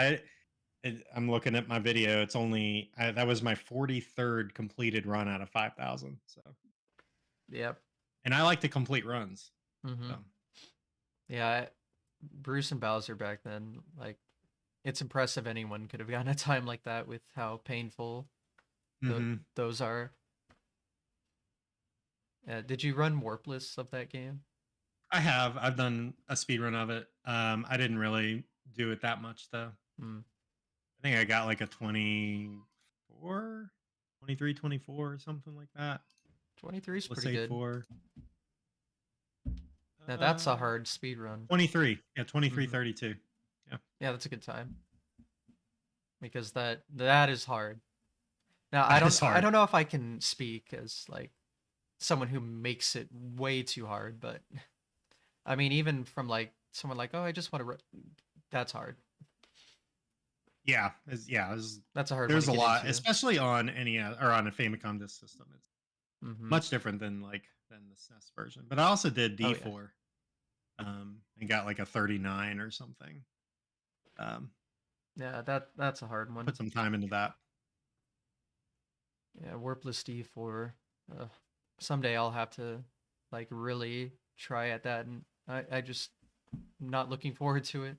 I'm looking at my video. It's only that was my 43rd completed run out of 5,000. So, Yep. and I like to complete runs. Mm-hmm. So, Yeah, Bruce and Bowser back then, like it's impressive anyone could have gotten a time like that with how painful hmm those are. Did you run Warpless of that game? I've done a speed run of it. I didn't really do it that much though. Mm. I think I got like a 24, 23, 24 or something like that. 23 is Let's pretty say good. four. Now that's a Uh, hard speed run. 23. Yeah, 23, Mm-hmm. 32. Yeah, Yeah, that's a good time because that is hard. Now I that don't is I hard. don't know if I can speak as like someone who makes it way too hard, but I mean even from like someone like, oh, I just want to, that's hard. That's a hard one to There's a get lot, into. especially on NES or on a Famicom Disk System. It's Mm-hmm. much different than than the SNES version. But I also did Oh yeah. D4, and got like a 39 or something. Um, Yeah, that's a hard put one. some time into that. Yeah, Warpless D4. Uh, someday I'll have to like really try at that, and I just not looking forward to it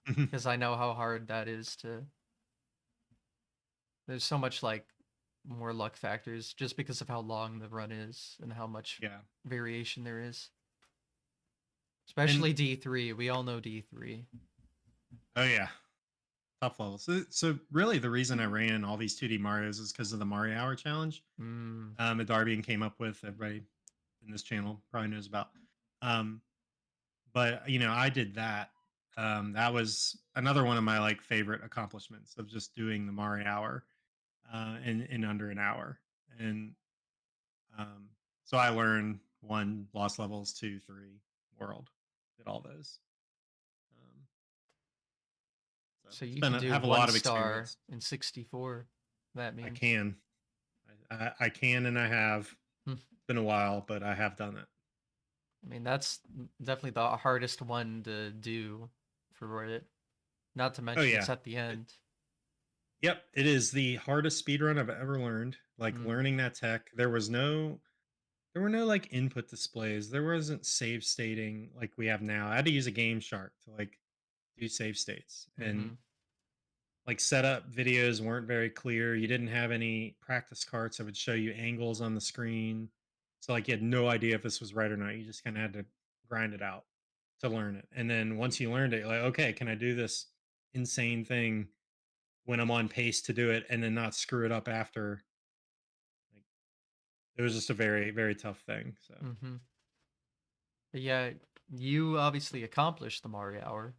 because I know how hard that is to. There's so much like more luck factors just because of how long the run is and how much Yeah, variation there is. and Especially D3. We all know D3. oh yeah, tough levels. So really, the reason I ran all these 2D Mario's is because of the Mario Hour challenge. Mm, That Darbian came up with. Everybody in this channel probably knows about. Um, but I did that. That was another one of my favorite accomplishments of just doing the Mario Hour in under an hour. And um, so I learned one, Lost Levels, two, three, World, did all those. Um, so so it's you been could do have a one lot of star experience. in 64. That I means. can, I can, and I have. Hmm. Been a while, but I have done it. I mean, that's definitely the hardest one to do for it. Not to Oh mention it's yeah. at the end. Yep, it is the hardest speedrun I've ever learned. Like Mm, learning that tech, there were no input displays. There wasn't save stating like we have now. I had to use a Game Shark to do save states. And mm-hmm. setup videos weren't very clear. You didn't have any practice carts that would show you angles on the screen. So you had no idea if this was right or not. You just kind of had to grind it out to learn it. And then once you learned it, you're like, okay, can I do this insane thing when I'm on pace to do it and then not screw it up after? Like it was just a very, very tough thing. So Mm-hmm. But yeah, you obviously accomplished the Mario Hour.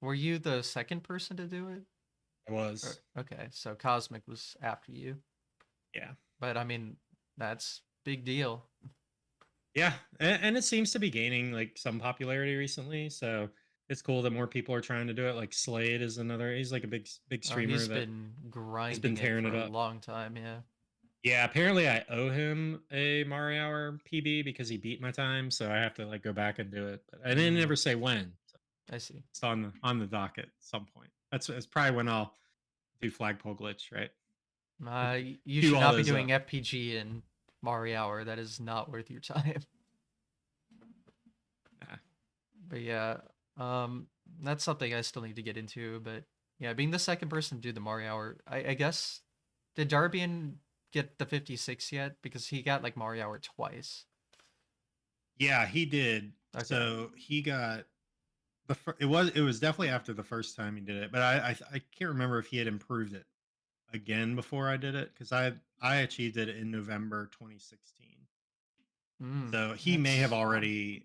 Were you the second person to do it? I was, Okay, so Cosmic was after you. yeah. But I mean, that's big deal. Yeah, and it seems to be gaining some popularity recently. So it's cool that more people are trying to do it. Like Slade is another. He's like a big Oh, streamer he's that been has been grinding it tearing for it a up. long time, yeah. Yeah, apparently I owe him a Mario Hour PB because he beat my time, so I have to go back and do it. But I didn't Mm, ever say when. So I see. it's on the docket at some point. That's probably when I'll do flagpole glitch, right? You Queue should all not be those doing up. FPG in Mario Hour. That is not worth your time. Nah. But yeah, um, That's something I still need to get into, but yeah, being the second person to do the Mario Hour, I guess did Darbian get the 56 yet? Because he got like Mario Hour twice. Yeah, he did. Okay. So he got it was definitely after the first time he did it, but I can't remember if he had improved it again before I did it because I achieved it in November 2016. So he may have That's wow. already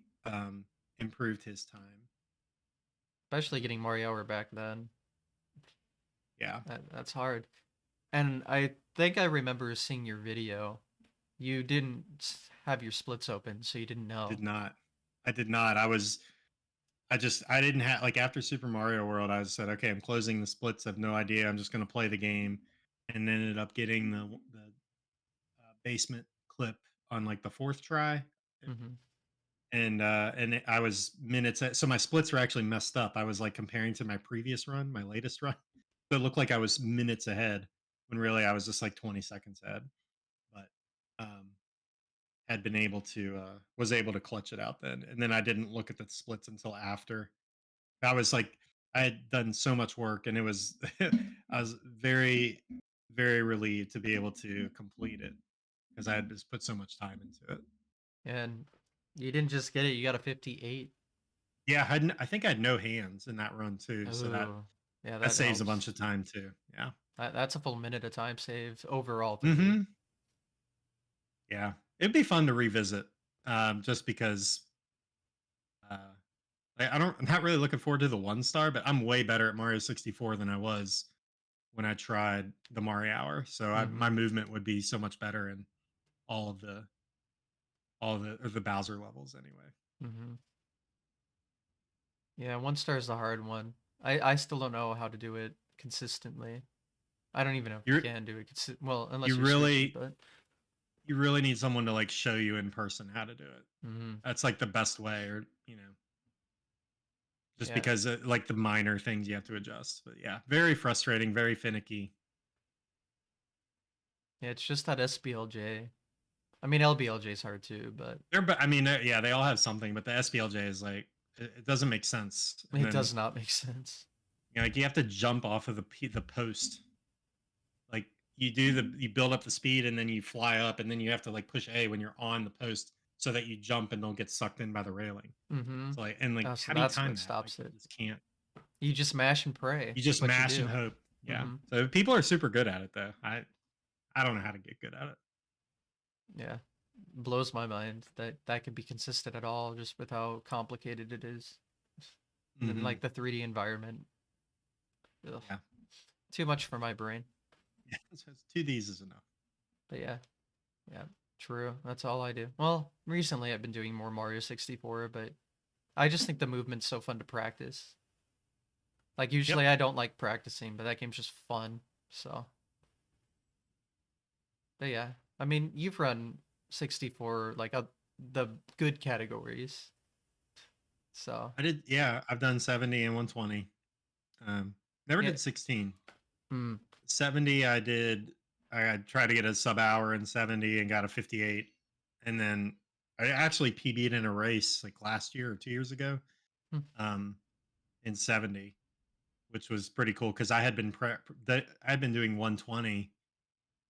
improved his time. Especially getting Mario Hour back then. Yeah, That's hard. And I think I remember seeing your video. You didn't have your splits open, so you didn't I did know. not. I did not. I didn't have like after Super Mario World. I said, okay, I'm closing the splits. I have no idea. I'm just going to play the game, and ended up getting the basement clip on like the fourth try. Mm-hmm. I was so my splits were actually messed up. I was like comparing to my previous run, my latest run. So it looked like I was minutes ahead when really I was just like 20 seconds ahead. But um had been able to was able to clutch it out then. And then I didn't look at the splits until after. I was like I had done so much work and it was I was very relieved to be able to complete it because I had just put so much time into it. And you didn't just get it, you got a 58. Yeah, I think I had no hands in that run too, so Oh, yeah, that that saves a bunch helps. of time too. Yeah. That's a full minute of time saved overall for me. Mhm. Yeah. It'd be fun to revisit, just because, uh, I'm not really looking forward to the 1 star, but I'm way better at Mario 64 than I was when I tried the Mario Hour, so my Mm-hmm. movement would be so much better in all of the Bowser levels anyway. Mm-hmm. Yeah, 1 star is the hard one. I still don't know how to do it consistently. I don't even know if you You're can do it well, you unless you're searching, really but you really need someone to, like, show you in person how to do it. mm-hmm. That's, like, the best way just Yeah. because, like, the minor things you have to adjust, but yeah, very frustrating, very finicky. Yeah, it's just that SBLJ. I mean LBLJ is hard too, but I mean, yeah, they all have something, but the SBLJ is like it doesn't make sense. And it then does not make sense. like you have to jump off of the post. Like you build up the speed and then you fly up and then you have to like push A when you're on the post so that you jump and don't get sucked in by the railing. Mm-hmm. So like and like Oh, so how do you that's time what that? Like stops you it. just can't. You just mash and pray. You That's just what you mash and do. hope. Yeah. Mm-hmm. So people are super good at it though. I don't know how to get good at it. Yeah. Blows my mind that that could be consistent at all just with how complicated it is. And then Hmm. like the 3D environment. Ugh. Yeah. Too much for my brain. Yeah. So two D's is enough. But yeah. Yeah. True. That's all I do. Well, recently I've been doing more Mario 64, but I just think the movement's so fun to practice. Like Yep. usually I don't like practicing, but that game's just fun. So, but yeah. I mean, you've run 64 like the good categories. So, I did. Yeah. I've done 70 and 120. Never yeah. did 16. Mm, 70, I tried to get a sub hour in 70 and got a 58. And then I actually PB'd in a race like last year or 2 years ago mm. um, in 70, which was pretty cool because I had been doing 120.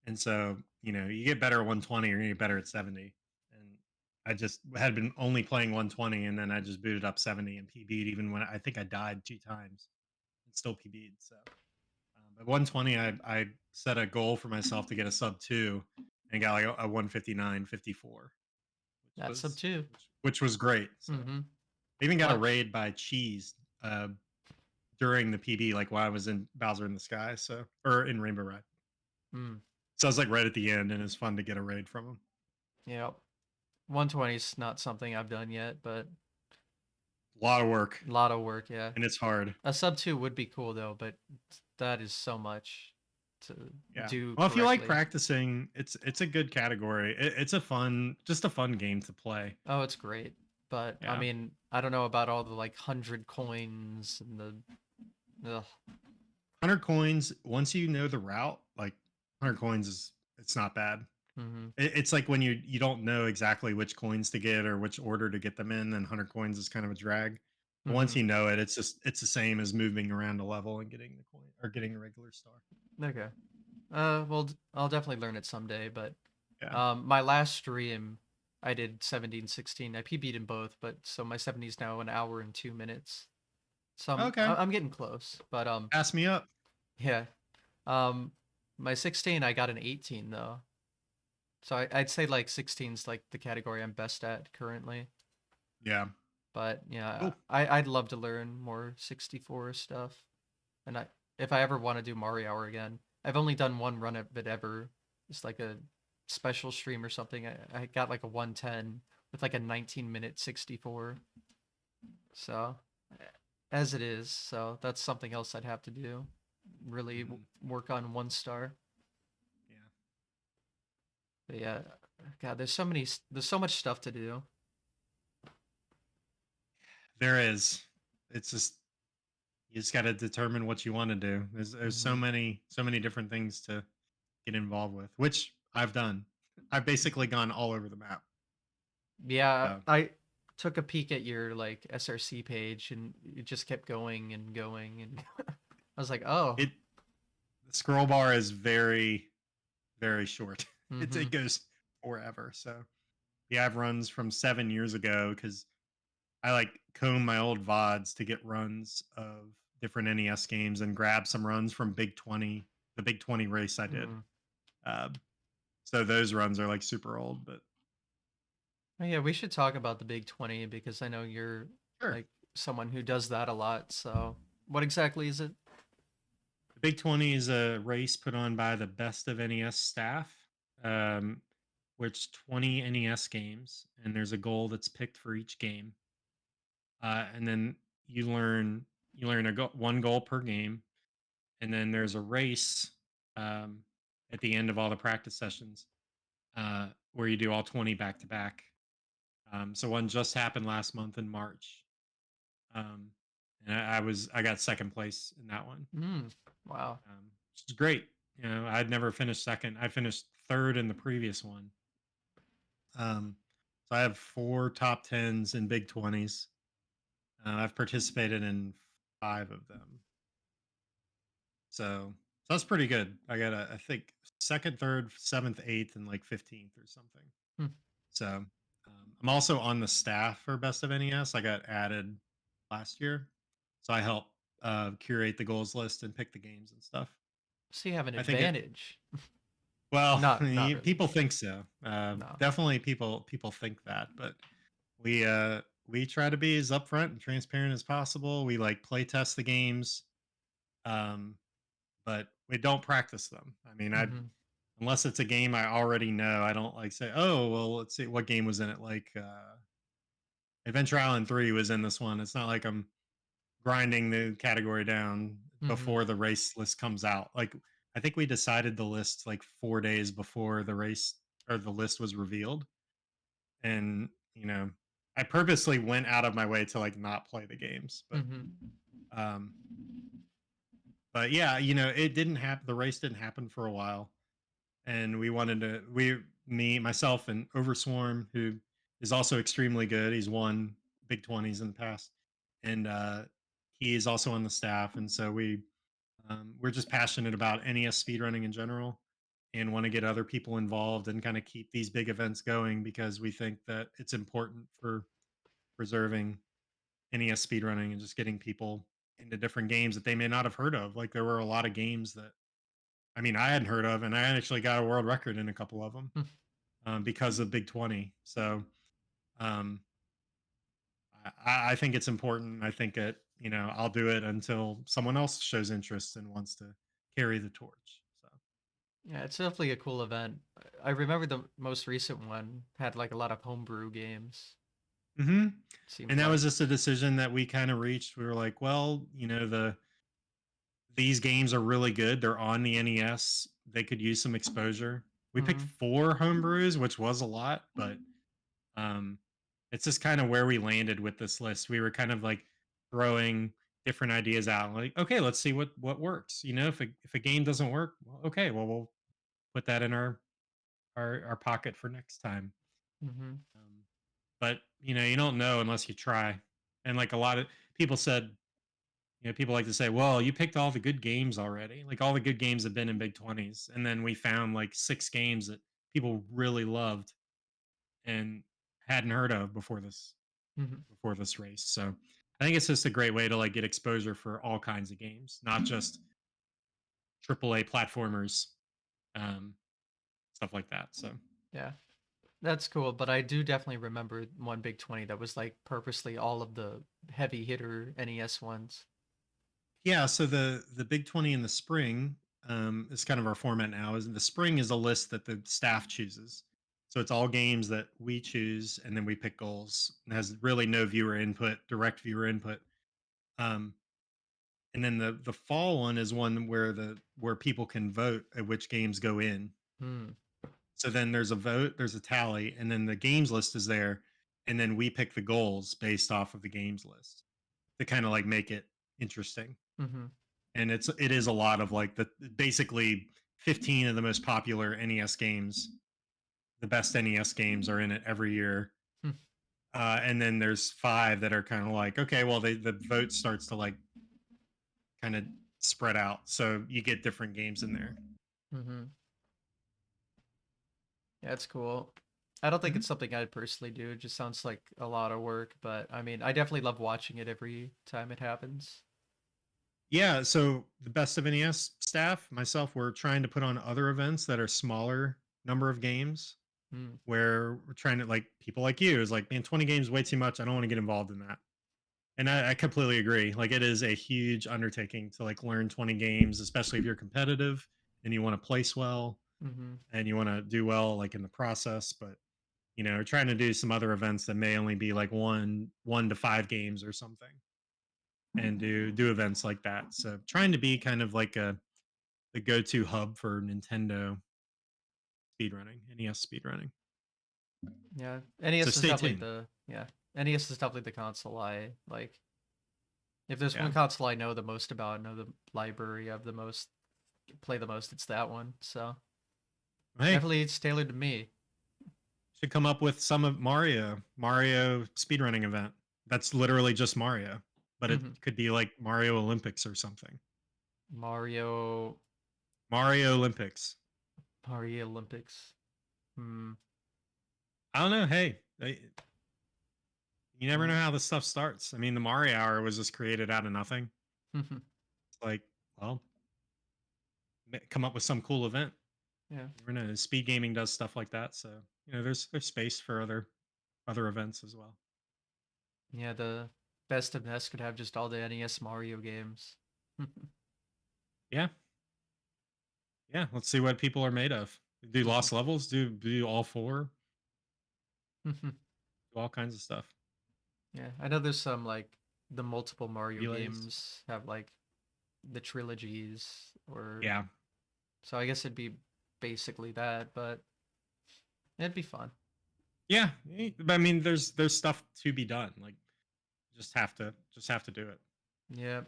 And so, you get better at 120 or you get better at 70. And I just had been only playing 120 and then I just booted up 70 and PB'd even when I think I died 2 times and still PB'd. So at 120, I set a goal for myself to get a sub two, and got like a 159.54, That's sub 2. which was great. So Mm-hmm. I even got a What? raid by Cheese uh, during the PB, like while I was in Bowser in the Sky, or in Rainbow Ride. Mm. So I was like right at the end, and it's fun to get a raid from him. Yeah. 120 is not something I've done yet, but A lot of work, a lot of work, yeah. and it's hard. A sub 2 would be cool though, but that is so much to Yeah. do Well, if you like correctly. practicing, it's a good category. It's just a fun game to play. Oh, it's great. But I Yeah. mean, I don't know about all the like 100 coins and ugh. 100 coins, once you know the route, like 100 coins it's not bad. Mm-hmm. It's like when you don't know exactly which coins to get or which order to get them in, then 100 coins is kind of a drag. Once Mm-hmm. you know it, it's the same as moving around a level and getting the coin or getting a regular star. Okay. Well, I'll definitely learn it someday. But Yeah. my last stream, I did 17, 16. I PB'd in both, but so my 70 is now an hour and 2 minutes. So Okay. I'm getting close. But Pass me up. yeah. Um, my 16, I got an 18 though. So I'd say like 16's like the category I'm best at currently. Yeah. But yeah, Cool. I'd love to learn more 64 stuff. And if I ever want to do Mario Hour again, I've only done one run of it ever. It's like a special stream or something. I got like a 110 with like a 19-minute 64. So as it is, so that's something else I'd have to do. Really Hmm. work on 1 star. Yeah. But yeah, God, there's so much stuff to do. There is. It's just you just got to determine what you want to do. There's Hmm. so many different things to get involved with, which I've done. I've basically gone all over the map. Yeah, So I took a peek at your like SRC page and it just kept going and going and I was like, "Oh." it the scroll bar is very short. It Mhm. goes forever. So yeah, I have runs from 7 years ago because I like comb my old VODs to get runs of different NES games and grab some runs from Big 20, the Big 20 race I did. Mhm. Uh, so those runs are like super old, but Oh, yeah, we should talk about the Big 20 because I know you're sure. like someone who does that a lot. So, what exactly is it? The Big 20 is a race put on by the Best of NES staff, um, which 20 NES games, and there's a goal that's picked for each game. And then you learn one goal per game, and then there's a race um, at the end of all the practice sessions where you do all 20 back to back. So one just happened last month in March, um, and I got second place in that one, Mm. Wow. which is great. You know, I'd never finished second. I finished third in the previous one. So I have four top tens in Big 20s. I've participated in five of them. So that's pretty good. I got I think second, third, seventh, eighth, and like 15th or something. Hmm. So I'm also on the staff for Best of NES. I got added last year, so I help curate the goals list and pick the games and stuff. So you have an I think it advantage. well, Not really. people think so. No. Definitely, people think that, but we try to be as upfront and transparent as possible. We like play test the games. Um, but we don't practice them. I mean, I Mhm. unless it's a game I already know, I don't like say, "Oh, well, let's see what game was in it." Like Adventure Island 3 was in this one. It's not like I'm grinding the category down Mhm. before the race list comes out. Like I think we decided the list like 4 days before the race or the list was revealed. And, I purposely went out of my way to like not play the games, Mhm. um but yeah, it didn't happen the race didn't happen for a while and we wanted to me myself and Overswarm, who is also extremely good. He's won Big 20s in the past, and he is also on the staff. And so we're just passionate about NES speedrunning in general and want to get other people involved and kind of keep these big events going because we think that it's important for preserving NES speedrunning and just getting people into different games that they may not have heard of. Like there were a lot of games that I hadn't heard of, and I actually got a world record in a couple of them Hmm. because of Big 20. So um, I think it's important. I think I'll do it until someone else shows interest and wants to carry the torch. So, Yeah, it's definitely a cool event. I remember the most recent one had like a lot of homebrew games. hmm Seemed and that was fun. just a decision that we kind of reached. We were like, well, these games are really good. They're on the NES. They could use some exposure. We picked Mhm. four homebrews, which was a lot, but Um, it's just kind of where we landed with this list. We were kind of like throwing different ideas out, like, okay, let's see what works. If a game doesn't work, well, okay, well we'll put that in our pocket for next time. Mhm. But you don't know unless you try. And like a lot of people said, people like to say, "Well, you picked all the good games already. Like all the good games have been in Big 20s." And then we found like 6 games that people really loved and hadn't heard of Hmm. before this race. So, I think it's just a great way to like get exposure for all kinds of games, not just AAA platformers, um, stuff like that. So, Yeah, that's cool. But I do definitely remember one Big 20 that was like purposely all of the heavy hitter NES ones. yeah, so the Big 20 in the spring is kind of our format now. Is the spring is a list that the staff chooses. So it's all games that we choose, and then we pick goals. It has really no viewer input, direct viewer input. Um, and then the fall one is one where people can vote at which games go in. Hmm. So then there's a vote, there's a tally, and then the games list is there, and then we pick the goals based off of the games list to kind of like make it interesting. Mm-hmm. And it is a lot of like the basically 15 of the most popular NES games. The best NES games are in it every year. And then there's 5 that are kind of like, okay, well, the vote starts to like kind of spread out, so you get different games in there. Mm-hmm. Yeah, that's cool. I don't think Mhm. it's something I'd personally do. It just sounds like a lot of work, but I mean, I definitely love watching it every time it happens. Yeah, so the best of NES staff, myself, we're trying to put on other events that are smaller number of games, Mm. where we're trying to like people like you is like, man, 20 games way too much. I don't want to get involved in that. And I completely agree. Like it is a huge undertaking to like learn 20 games, especially if you're competitive and you want to place well Mm-hmm. and you want to do well like in the process. But trying to do some other events that may only be like one to 5 games or something, and do events like that. So trying to be kind of like the go-to hub for Nintendo speedrunning, NES speedrunning. Yeah, So NES is stay definitely tuned. the yeah. NES is definitely the console I like. If there's Yeah. one console I know the most about, know the library of the most, play the most, it's that one. So Hey, definitely it's tailored to me. should come up with some of Mario speedrunning event. That's literally just Mario, but it Mm-hmm. could be like Mario Olympics or something. Mario Mario Olympics. Mario Olympics. Hmm. I don't know. Hey, you never know Yeah. how this stuff starts. I mean, the Mario Hour was just created out of nothing. It's like, well, come up with some cool event. Yeah. You never know. Speed gaming does stuff like that, so there's space for other events as well. Yeah, the best of NES could have just all the NES Mario games. Yeah, yeah. Let's see what people are made of. Do lost levels. Do all 4. Do all kinds of stuff. Yeah, I know there's some like the multiple Mario Relays. games have like the trilogies or Yeah, so I guess it'd be basically that, but it'd be fun. yeah. But I mean, there's stuff to be done. Like, just have to do it. Yeah,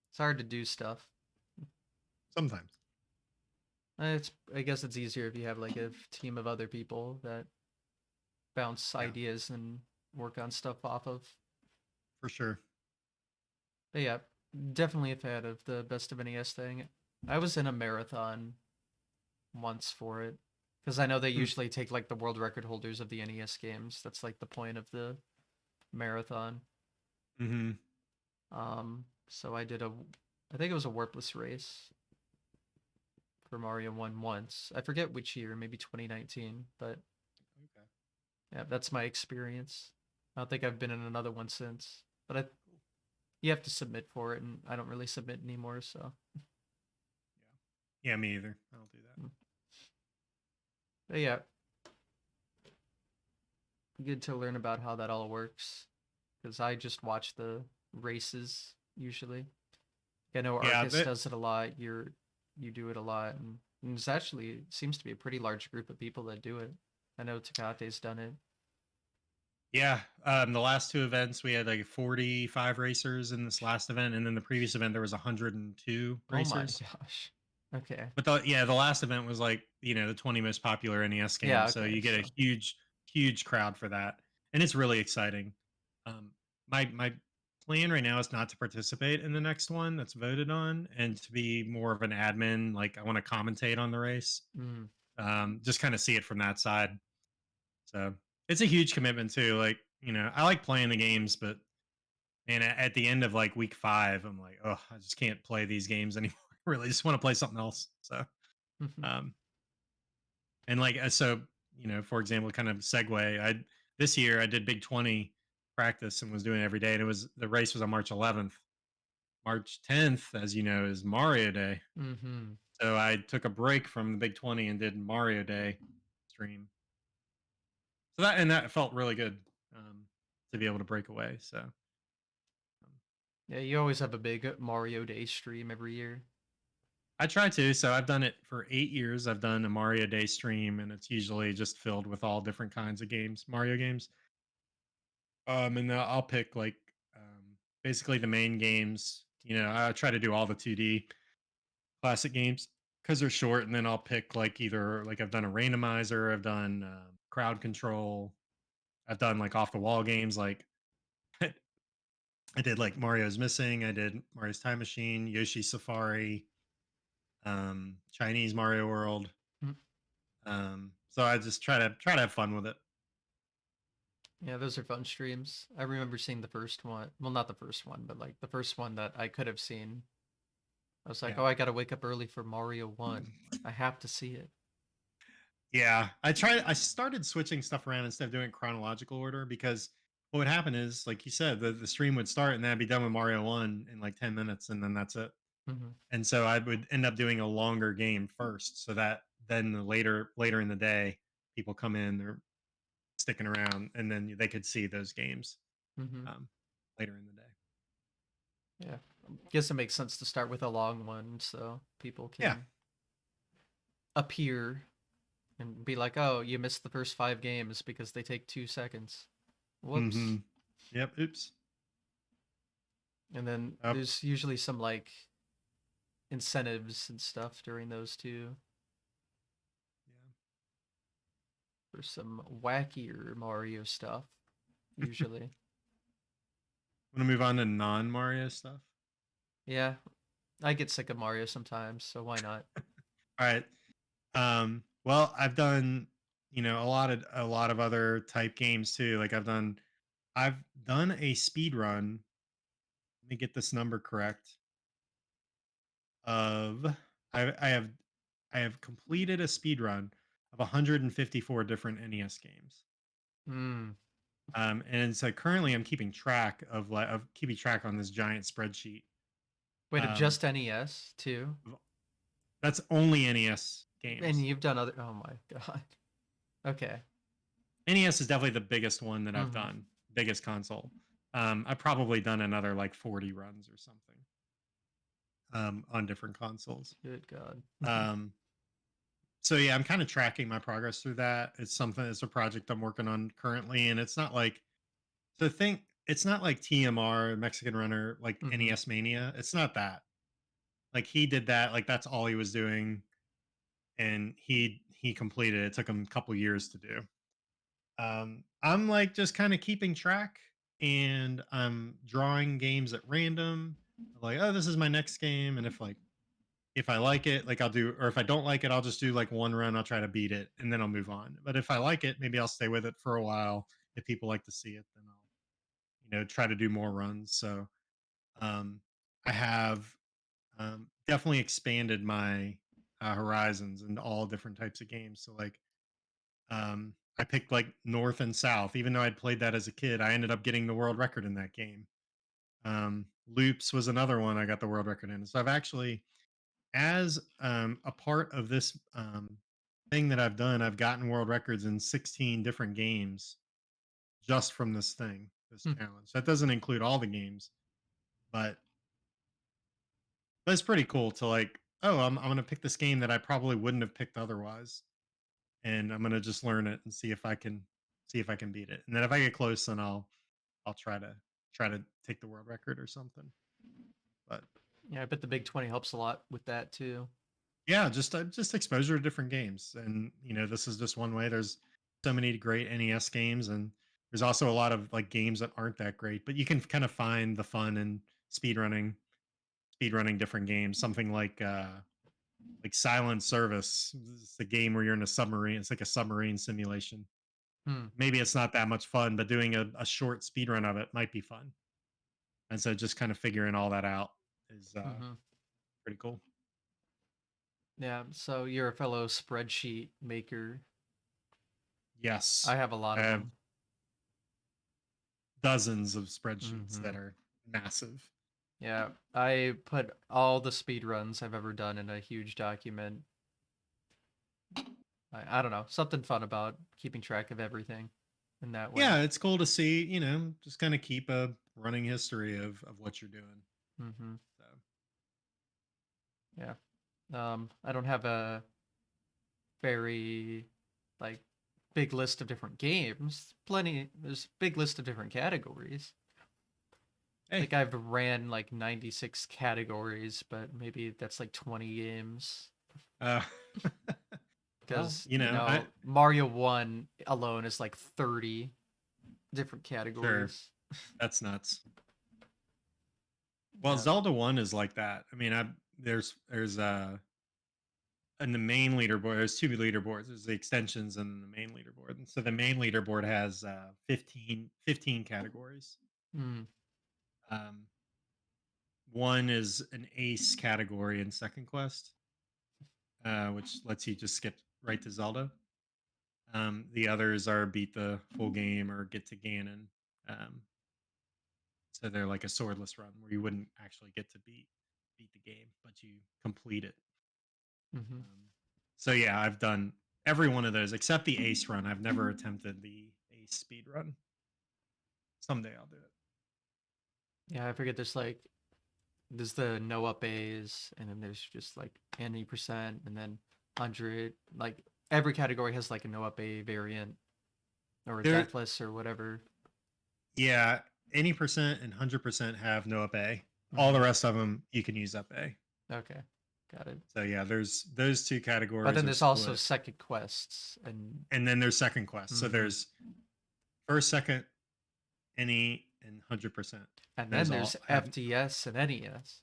it's hard to do stuff. Sometimes, It's I guess it's easier if you have like a team of other people that bounce yeah, ideas and work on stuff off of. for sure. But yeah, definitely a fan of the Best of NES thing. I was in a marathon once for it because I know they Hmm. usually take like the world record holders of the NES games. That's like the point of the marathon. Mm-hmm. So I did I think it was a warpless race for Mario 1 once. I forget which year, maybe 2019, but Okay. yeah, that's my experience. I don't think I've been in another one since, but you have to submit for it, and I don't really submit anymore, so. Yeah. Yeah. Me either. I don't do that. Mm. But yeah, good to learn about how that all works because I just watch the races usually. I know Yeah. Arcus does it a lot. You do it a lot, and it's actually it seems to be a pretty large group of people that do it. I know Takate's done it. Yeah. The last 2 events we had like 45 racers in this last event, and then the previous event there was 102 Oh my racers. gosh. Okay. But the last event was like the 20 most popular NES Yeah. games, so Okay. you get a So. huge crowd for that, and it's really exciting. My plan right now is not to participate in the next one that's voted on, and to be more of an admin. Like I want to commentate on the race, Mm. just kind of see it from that side. So it's a huge commitment too. Like I like playing the games, but and at the end of like week 5, I'm like, oh, I just can't play these games anymore. Really, just want to play something else. So, Mhm. um, and like so, for example, kind of segue. I This year I did Big 20 practice and was doing it every day, and the race was on March 11th. March 10th, as you know, is Mario Day. Mhm. So I took a break from the Big 20 and did Mario Day stream. So that felt really good, to be able to break away. So Yeah, you always have a big Mario Day stream every year. I try to. So I've done it for 8 years. I've done a Mario Day stream, and it's usually just filled with all different kinds of games, Mario games. And I'll pick like basically the main games. I try to do all the 2D classic games because they're short, and then I'll pick like either like I've done a randomizer, I've done crowd control, I've done like off the wall games like I did like Mario's Missing, I did Mario's Time Machine, Yoshi Safari, Chinese Mario World. Mm. So I just try to have fun with it. Yeah, those are fun streams. I remember seeing the first one. Well, not the first one, but like the first one that I could have seen. I was like, Yeah. oh, I gotta wake up early for Mario 1. I have to see it. Yeah, I started switching stuff around instead of doing chronological order because what would happen is, like you said, the stream would start and then I'd be done with Mario 1 in like 10 minutes and then that's it. Hmm. And so I would end up doing a longer game first so that then later in the day people come in, they're sticking around and then they could see those games Hmm. um, later in the day. Yeah. Guess it makes sense to start with a long one so people Yeah. can appear and be like, oh, you missed the first 5 games because they take 2 seconds. Whoops. Mhm. Yep, oops. And then Up. there's usually some like incentives and stuff during those two Yeah. for some wackier Mario stuff, usually. Want to move on to non-Mario stuff? Yeah, I get sick of Mario sometimes, so why not? All right. Well, I've done, a lot of other type games too. Like I've done a speed run. Let me get this number correct. Of I I have completed a speed run of 154 different NES games. Hmm. And so currently I'm keeping track of keeping track on this giant spreadsheet. Wait, of Um, just NES too? that's only NES And games. you've done other. Oh my god. Okay. NES is definitely the biggest one that I've Hmm. done, biggest console. I've probably done another like 40 runs or something on different consoles. Good god. Um, so yeah, I'm kind of tracking my progress through that. It's a project I'm working on currently, and it's not like it's not like TMR Mexican Runner like Hmm. NES Mania. It's not that. Like he did that, like that's all he was doing, and he completed it. It took him a couple years to do. I'm like just kind of keeping track and I'm drawing games at random. Like, oh, this is my next game. And if I like it, like I'll do, or if I don't like it, I'll just do like one run, I'll try to beat it and then I'll move on. But if I like it, maybe I'll stay with it for a while. If people like to see it, then I'll, try to do more runs. So um I have definitely expanded my horizons into all different types of games. So like I picked like North and South, even though I'd played that as a kid. I ended up getting the world record in that game. Loops was another one I got the world record in. So I've actually, as a part of this thing that I've done, I've gotten world records in 16 different games just from this thing, this challenge. That doesn't include all the games, but it's pretty cool to like, oh, I'm going to pick this game that I probably wouldn't have picked otherwise, and I'm gonna just learn it and see if I can beat it. And then if I get close, then I'll try to take the world record or something. But Yeah, I bet the Big 20 helps a lot with that too. yeah, just exposure to different games, and this is just one way. There's so many great NES games, and There's also a lot of like games that aren't that great, but you can kind of find the fun in speedrunning, speedrunning different games. Something like Silent Service. It's a game where you're in a submarine. It's like a submarine simulation. Hmm. Maybe it's not that much fun, but doing a short speed run of it might be fun. And so just kind of figuring all that out is Mm-hmm. pretty cool. Yeah. So you're a fellow spreadsheet maker. I Yes, have a lot I of have them. dozens of spreadsheets Mm-hmm. that are massive. Yeah. I put all the speed runs I've ever done in a huge document. I don't know, something fun about keeping track of everything in that way. Yeah, it's cool to see, just kind of keep a running history of what you're doing. Mm-hmm. So, Yeah. I don't have a very like big list of different games. There's a big list of different categories. I hey, think I've ran like 96 categories, but maybe that's like 20 games. uh, well, Because, I Mario 1 alone is like 30 different sure categories. that's nuts. Well, Yeah. Zelda 1 is like that. I mean, there's in the main leaderboard, there's two leaderboards. There's the extensions and the main leaderboard. And so the main leaderboard has 15 categories. Mm, Um, one is an ace category in second quest, which lets you just skip right to Zelda. The others are beat the full game or get to Ganon. Um, so they're like a swordless run where you wouldn't actually get to beat the game, but you complete it. mm-hmm. So yeah, I've done every one of those except the ace run. I've never attempted the ace speed run. Someday I'll do it. Yeah, I forget there's the no up A's, and then there's just like any percent, and then 100. Like every category has like a no up A variant or a There, deathless or whatever. yeah, any percent and 100% have no up A. All the Mm-hmm. rest of them you can use up A. Okay, got it. So yeah, there's those two But categories then are there's also split, second quests and and then there's second quest. So mm-hmm. there's first, second, any, and 100%. And then Those there's all have. FDS and NES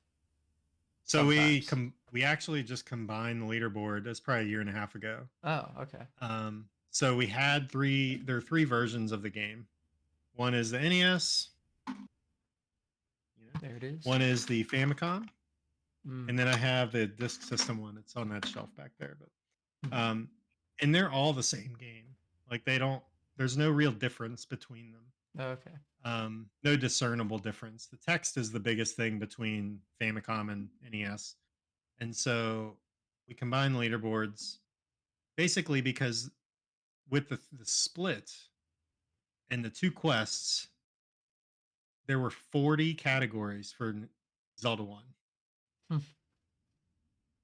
So sometimes. we actually just combined the leaderboard. That's probably a year and a half ago. Oh, okay. So we had three. There are three versions of the game. One is the NES. You know, There it is. one is the Famicom, Mm. and then I have the disk system one. It's on that shelf back there. But Mm-hmm. and they're all the same game. Like they don't. There's no real difference between them. Okay. No discernible difference. The text is the biggest thing between Famicom and NES, and so we combine leaderboards basically because with the split and the two quests, there were 40 categories for Zelda 1. Hmm.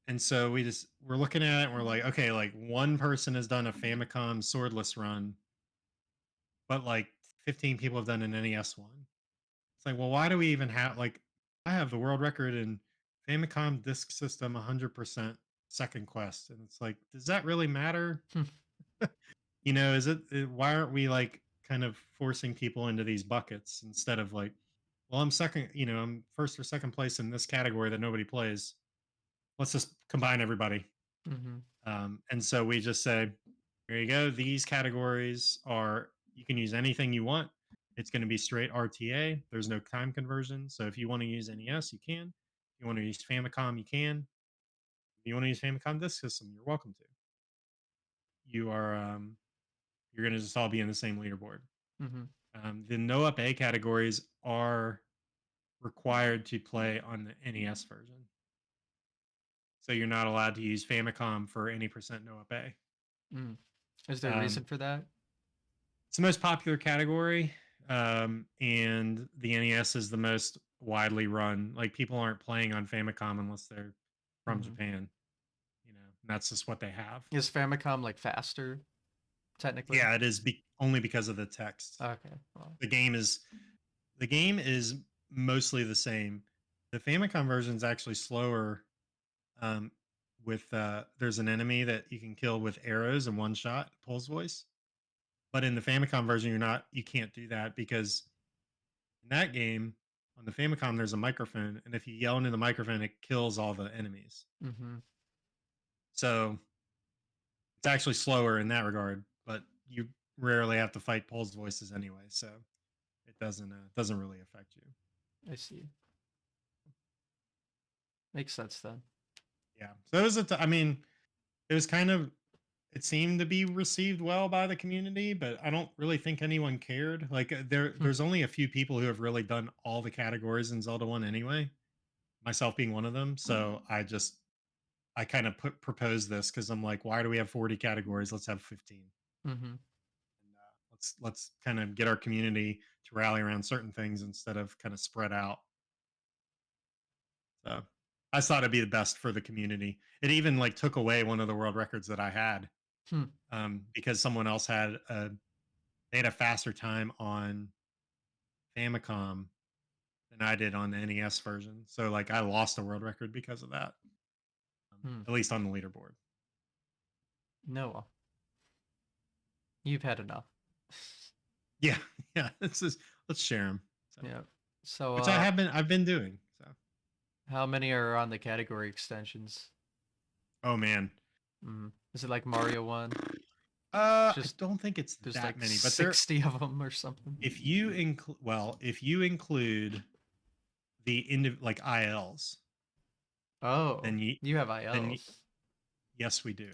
And so we're looking at it and we're like, okay, like one person has done a Famicom swordless run, but like 15 people have done an NES one. It's like, well, why do we even have like I have the world record in Famicom Disk System 100% second quest. And it's like, does that really matter? Hmm. Is why aren't we like kind of forcing people into these buckets instead of like, well, I'm second, I'm first or second place in this category that nobody plays. Let's just combine everybody. Mm-hmm. And so we just say, here you go. These categories are, you can use anything you want. It's going to be straight RTA. There's no time conversion. So if you want to use NES, you can. If you want to use Famicom, you can. If you want to use Famicom Disk System, you're welcome to. You are, you're going to just all be in the same leaderboard. Mm-hmm. The no up A categories are required to play on the NES version. So you're not allowed to use Famicom for any percent no up A. Mm. Is there a reason Um, for that? it's the most popular category, and the NES is the most widely run. Like people aren't playing on Famicom unless they're from Mm-hmm. Japan. And that's just what they have. Is Famicom like faster, technically? Yeah, it is only because of the text. Okay. Well, The game is the game is mostly the same. The Famicom version is actually slower. Um, with there's an enemy that you can kill with arrows in one shot, Pulse Voice. But in the Famicom version, you can't do that because in that game on the Famicom there's a microphone, and if you yell into the microphone, it kills all the enemies. Mm-hmm. So it's actually slower in that regard, but you rarely have to fight Pole's voices anyway, so it doesn't really affect you. I see. Makes sense then. Yeah. So it was I mean, it was kind of it seemed to be received well by the community, but I don't really think anyone cared. Like Hmm. there's only a few people who have really done all the categories in Zelda 1 anyway, myself being one of them. So I kind of proposed this cuz I'm like, why do we have 40 categories? Let's have 15. Mm-hmm. And let's kind of get our community to rally around certain things instead of kind of spread out. So I thought it'd be the best for the community. It even like took away one of the world records that I had, Hmm. because someone else they had a faster time on Famicom than I did on the NES version. So like I lost a world record because of that, Hmm. at least on the leaderboard. No, you've had enough. Yeah, yeah. Let's share them. So, Yeah. So, which I've been doing. So, how many are on the category extensions? oh man, Is it like Mario one? I Just don't think it's there's that like many, but 60 of them or something. if you include like ILs, Oh, then you have then y- ILs. yes, we do.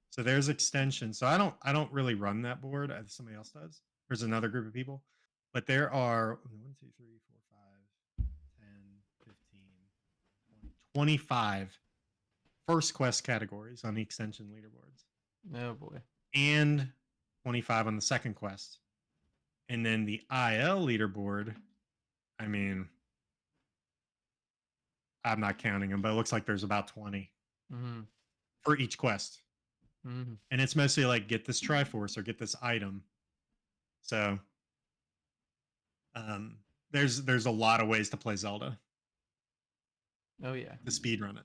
So there's extensions. So I don't really run that board. Somebody else does. There's another group of people, but there are 1, 2, 3, 4, 5, 10, 15, 20, 25 first quest categories on the extension leaderboards, Oh boy. and 25 on the second quest. And then the IL leaderboard, I mean, I'm not counting them, but it looks like there's about 20 Mm-hmm. for each quest. Mm-hmm. And it's mostly like get this Triforce or get this item. So um, there's a lot of ways to play Zelda Oh yeah. to speed run it.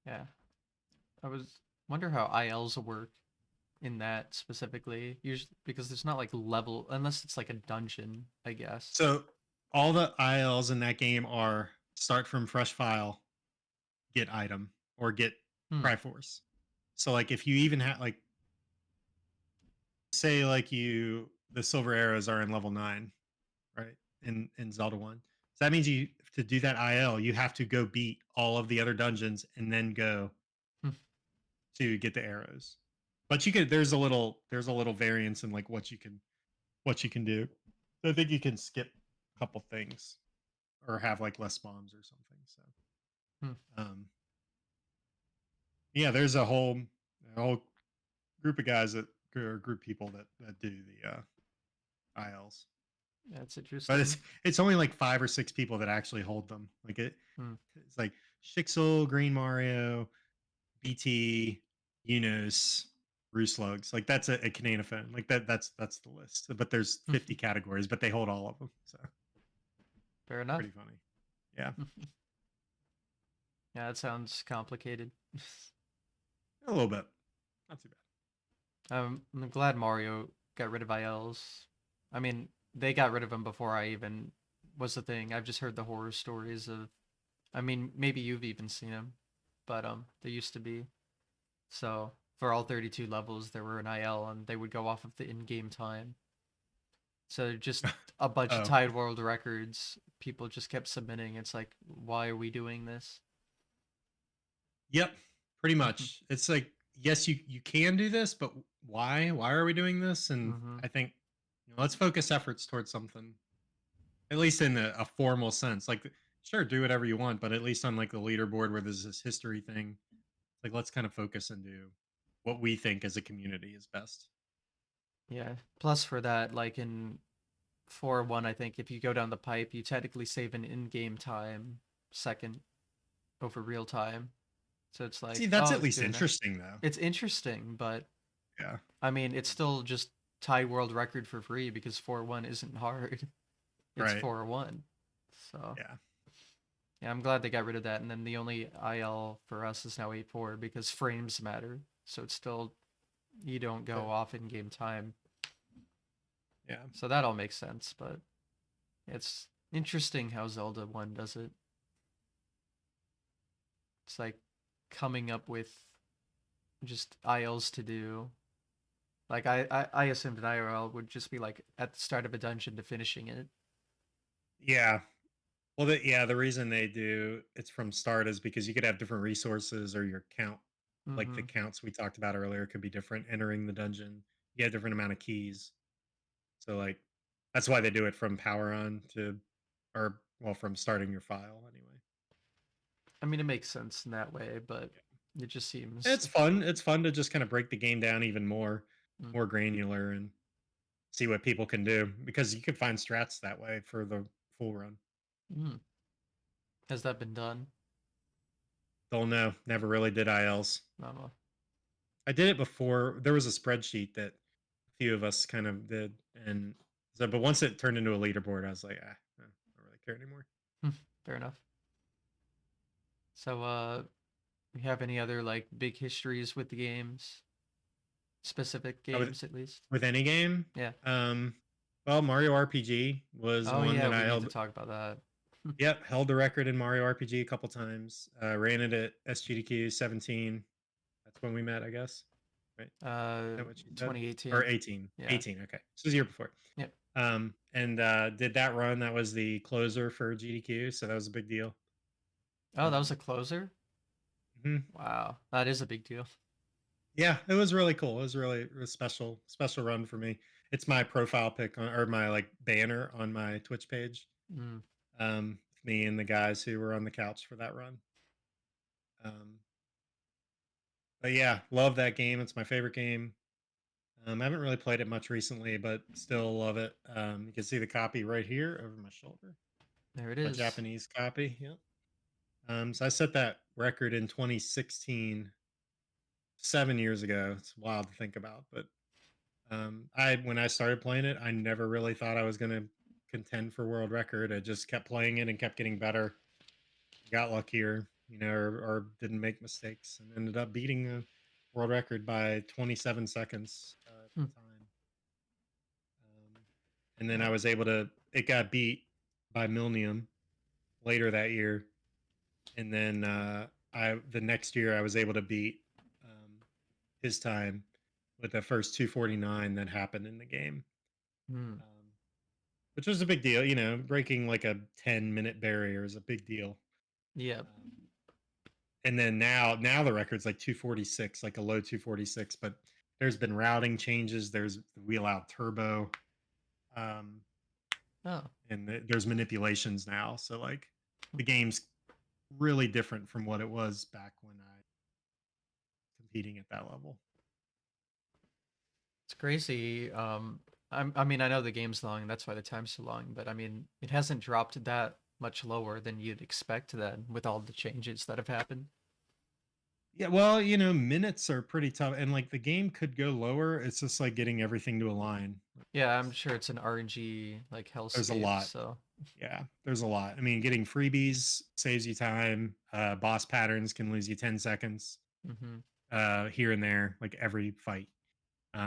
Yeah. I was wonder how ILs work in that specifically. Usually because there's not like level unless it's like a dungeon, I guess. So all the ILs in that game are start from fresh file, get item, or get Hmm. Triforce. So like if you even have like say like the silver arrows are in level 9, right? In Zelda 1. So that means you to do that IL, you have to go beat all of the other dungeons and then go Hmm. to get the arrows. But there's a little variance in like what you can do. So I think you can skip a couple things or have like less bombs or something. So Hmm. um yeah, there's a whole group of guys that or group of people that do the ILs. That's But interesting. it's only like 5 or 6 people that actually hold them. Like Hmm. it's like Shixel, Green Mario, BT, Unos, Rooslugs. Like that's a Canadian phone. Like that's the list. But there's 50 categories, but they hold all of them. So Fair enough. pretty funny. Yeah, Yeah, that sounds complicated. a little bit. Not too bad. I'm glad Mario got rid of ILs. I mean, they got rid of them before I even was the thing. I've just heard the horror stories of. I mean, maybe you've even seen them, but there used to be. So for all 32 levels, there were an IL, and they would go off of the in-game time. So just a bunch of Oh, tied world records. People just kept submitting. It's like, why are we doing this? yep. Pretty much. It's like yes, you can do this, but why? Why are we doing this? And Mm-hmm. I think let's focus efforts towards something, at least in a formal sense. Like, sure, do whatever you want, but at least on like the leaderboard where there's this history thing, like let's kind of focus and do what we think as a community is best. Yeah. Plus for that, like in 4-1, I think if you go down the pipe, you technically save an in-game time second over real time. So it's See, like, that's oh, at it's least doing that. interesting though. It's interesting, but Yeah. I mean, it's still just tie world record for free because 4-1 isn't hard. It's Right. 4-1. So Yeah. yeah, I'm glad they got rid of that. And then the only IL for us is now 8-4 because frames matter. So it's still you don't go So, off in game time. yeah. So that all makes sense, but it's interesting how Zelda 1 does it. It's like coming up with just ILs to do. Like I assumed an IRL would just be like at the start of a dungeon to finishing it. Yeah. Well, the reason they do it's from start is because you could have different resources or your count, like the Mm-hmm. counts we talked about earlier, could be different entering the dungeon. You get a different amount of keys. So, like, that's why they do it from power on to, or, well, from starting your file anyway. I mean, it makes sense in that way, but it just seems. It's fun. It's fun to just kind of break the game down even more, Mm, more granular, and see what people can do because you could find strats that way for the full run. mm. Has that been done? Don't know. Never really did ILs. I don't know. I did it before. There was a spreadsheet that a few of us kind of did, and so, but once it turned into a leaderboard, I was like, I don't really care anymore. Hmm, fair enough. So, you have any other like big histories with the games? Specific Oh, with games, at least? with any game, Yeah. um, well, Mario RPG was Oh one yeah, that I we need to held. talk about that. Yep, held the record in Mario RPG a couple times. Ran it at SGDQ 17. That's when we met, I guess. Right? Is that what you said? Or 2018. 18. Yeah. 18. Okay. This was the year before. Yep. And did that run. That was the closer for GDQ. So that was a big deal. Oh, that was a Um, closer? mhm. Wow. That is a big deal. Yeah, it was really cool. It was special run for me. It's my profile pic on, or my like banner on my Twitch page. Mm, Me and the guys who were on the couch for that run. Um, but yeah, love that game. It's my favorite game. I haven't really played it much recently, but still love it. You can see the copy right here over my shoulder. there it My is. Japanese copy. Yep. So I set that record in 2016, 7 years ago. It's wild to think about, but I when I started playing it, I never really thought I was going to contend for world record. I just kept playing it and kept getting better. Got luckier, or didn't make mistakes, and ended up beating the world record by 27 seconds at Hmm. the time. And then I Wow. was able to. It got beat by Millennium later that year, and then I the next year I was able to beat his time with the first 249 that happened in the game, Hmm. um, which was a big deal. Breaking like a 10-minute barrier is a big deal. Yep. Um, and then now the record's like 246, like a low 246. But there's been routing changes. There's the wheel out turbo, um, Oh. and there's manipulations now. So like the game's really different from what it was back when I competing at that level. It's crazy. I mean, I know the game's long, that's why the time's so long, but I mean, it hasn't dropped that much lower than you'd expect then with all the changes that have happened. Yeah, well, minutes are pretty tough, and like the game could go lower. It's just like getting everything to align. Yeah, I'm sure it's an RNG like There's a hellscape, lot. so. Yeah, there's a lot. I mean, getting freebies saves you time. Boss patterns can lose you 10 seconds Mm-hmm. here and there, like every fight.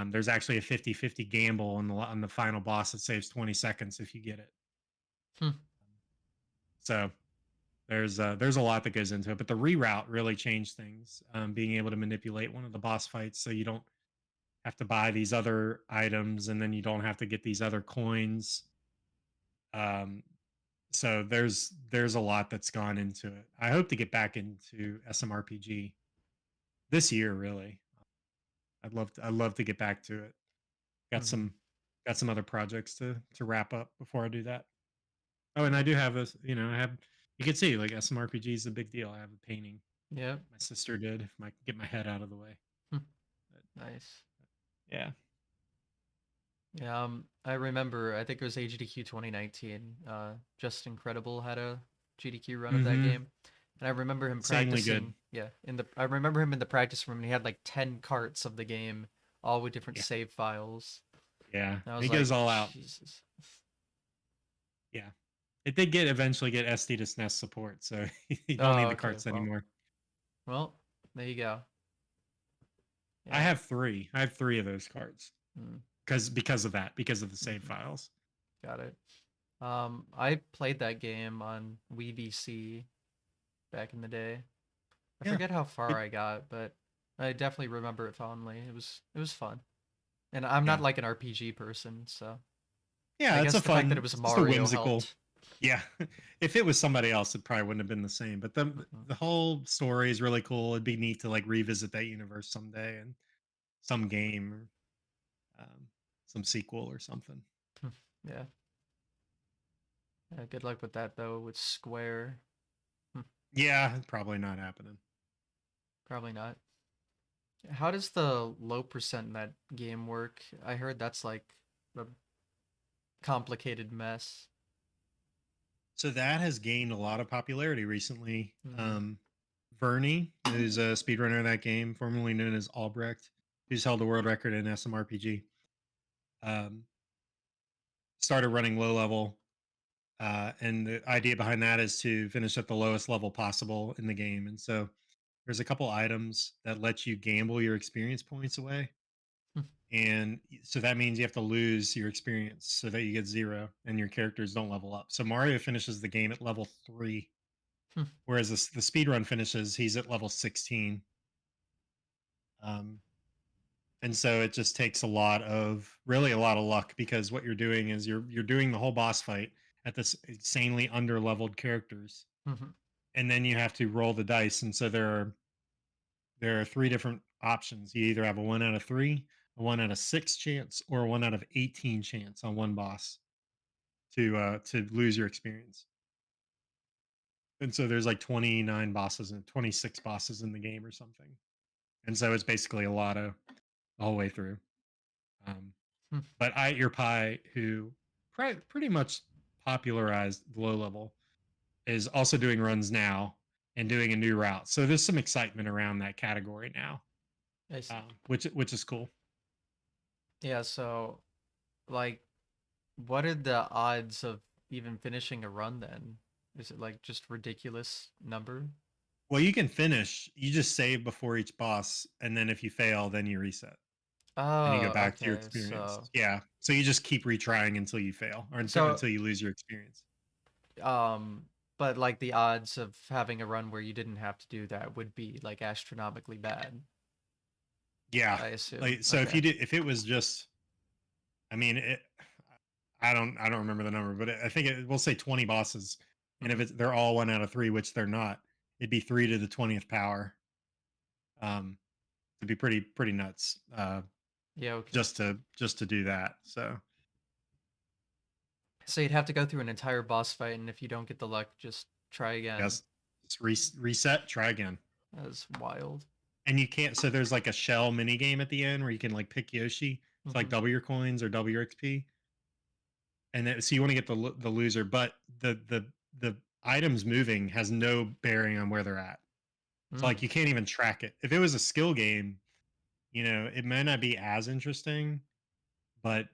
There's actually a 50-50 gamble on the final boss that saves 20 seconds if you get it. Hmm. So there's a lot that goes into it, but the reroute really changed things. Being able to manipulate one of the boss fights so you don't have to buy these other items, and then you don't have to get these other coins. Um, so there's a lot that's gone into it. I hope to get back into SMRPG this year. Really, I'd love to get back to it. Got Mm-hmm. some got some other projects to wrap up before I do that. Oh, and I Yeah. do have I have. You can see like SMRPG is a big deal. I have a painting Yep. my sister did. If I get my head out of the way. Hmm. But, Nice. yeah. Yeah, I remember, I think it was HDQ 2019. Just Incredible had a GDQ run of that Mm-hmm. game. And I remember him Insanely good. practicing, yeah, I remember him in the practice room and he had like 10 carts of the game, all with different Yeah. save files. Yeah. And I was He like, goes all out. Jesus. Yeah. It did eventually get SD to SNES support, so you don't Oh, need the okay. carts anymore. Well, there you go. I Yeah. have three. I have three of those cards Mm, because of that, because of the save mhm. files. Got it. I played that game on Wii VC back in the day. I Yeah. forget how far It, I got, but I definitely remember it fondly. It was fun. And I'm not yeah. like an RPG person, so I Yeah, it's guess a the fact that it fun, was it's just a Mario whimsical. helped. Yeah. If it was somebody else, it probably wouldn't have been the same. But Mhm. the whole story is really cool. It'd be neat to like revisit that universe someday and some game or some sequel or something. Yeah. Good luck with that though with Square. Hmm, Yeah, probably not happening. Probably not. How does the low percent in that game work? I heard that's like a complicated mess. So that has gained a lot of popularity recently. Mm-hmm. Vernie, who's a speedrunner of that game, formerly known as Albrecht, who's held the world record in SMRPG, um, started running low level. And the idea behind that is to finish at the lowest level possible in the game. And so there's a couple items that let you gamble your experience points away. And so that means you have to lose your experience so that you get zero and your characters don't level up. So Mario finishes the game at level 3, whereas the speed run finishes, he's at level 16. Um, and so it just takes really a lot of luck, because what you're doing is you're doing the whole boss fight at this insanely under leveled characters, Mm-hmm. and then you have to roll the dice. And so there are three different options. You either have a 1 out of 3, a 1 out of 6 chance, or a 1 out of 18 chance on one boss to lose your experience. And so there's like 29 bosses and 26 bosses in the game or something. And so it's basically a lotto the whole way through. Um, but I Eat Your Pie, who pretty much popularized the low level, is also doing runs now and doing a new route. So there's some excitement around that category now, I see. which is cool. Yeah, so like what are the odds of even finishing a run then? Is it like just ridiculous number? Well, you can finish. You just save before each boss, and then if you fail, then you reset and you go Oh, back to your okay. experience. Yeah. So you just keep retrying until you fail, or So until you lose your experience. um but like the odds of having a run where you didn't have to do that would be like astronomically bad, Yeah. I assume. Like, so Okay. if it was just, I mean, I don't remember the number, but I think we'll say 20 bosses, and if Hmm. they're all 1 out of 3, which they're not, it'd be 3 to the 20th power. Um, it'd be pretty nuts. Yeah, okay. Just to do that. So So you'd have to go through an entire boss fight, and if you don't get the luck, just try again. yes, just reset, try again. That's wild. And you can't. So there's like a shell mini game at the end where you can like pick Yoshi to like Hmm. double your coins or double your XP, and then, so you want to get the loser, but the items moving has no bearing on where they're at. So Mm. like you can't even track it. If it was a skill game, it may not be as interesting, but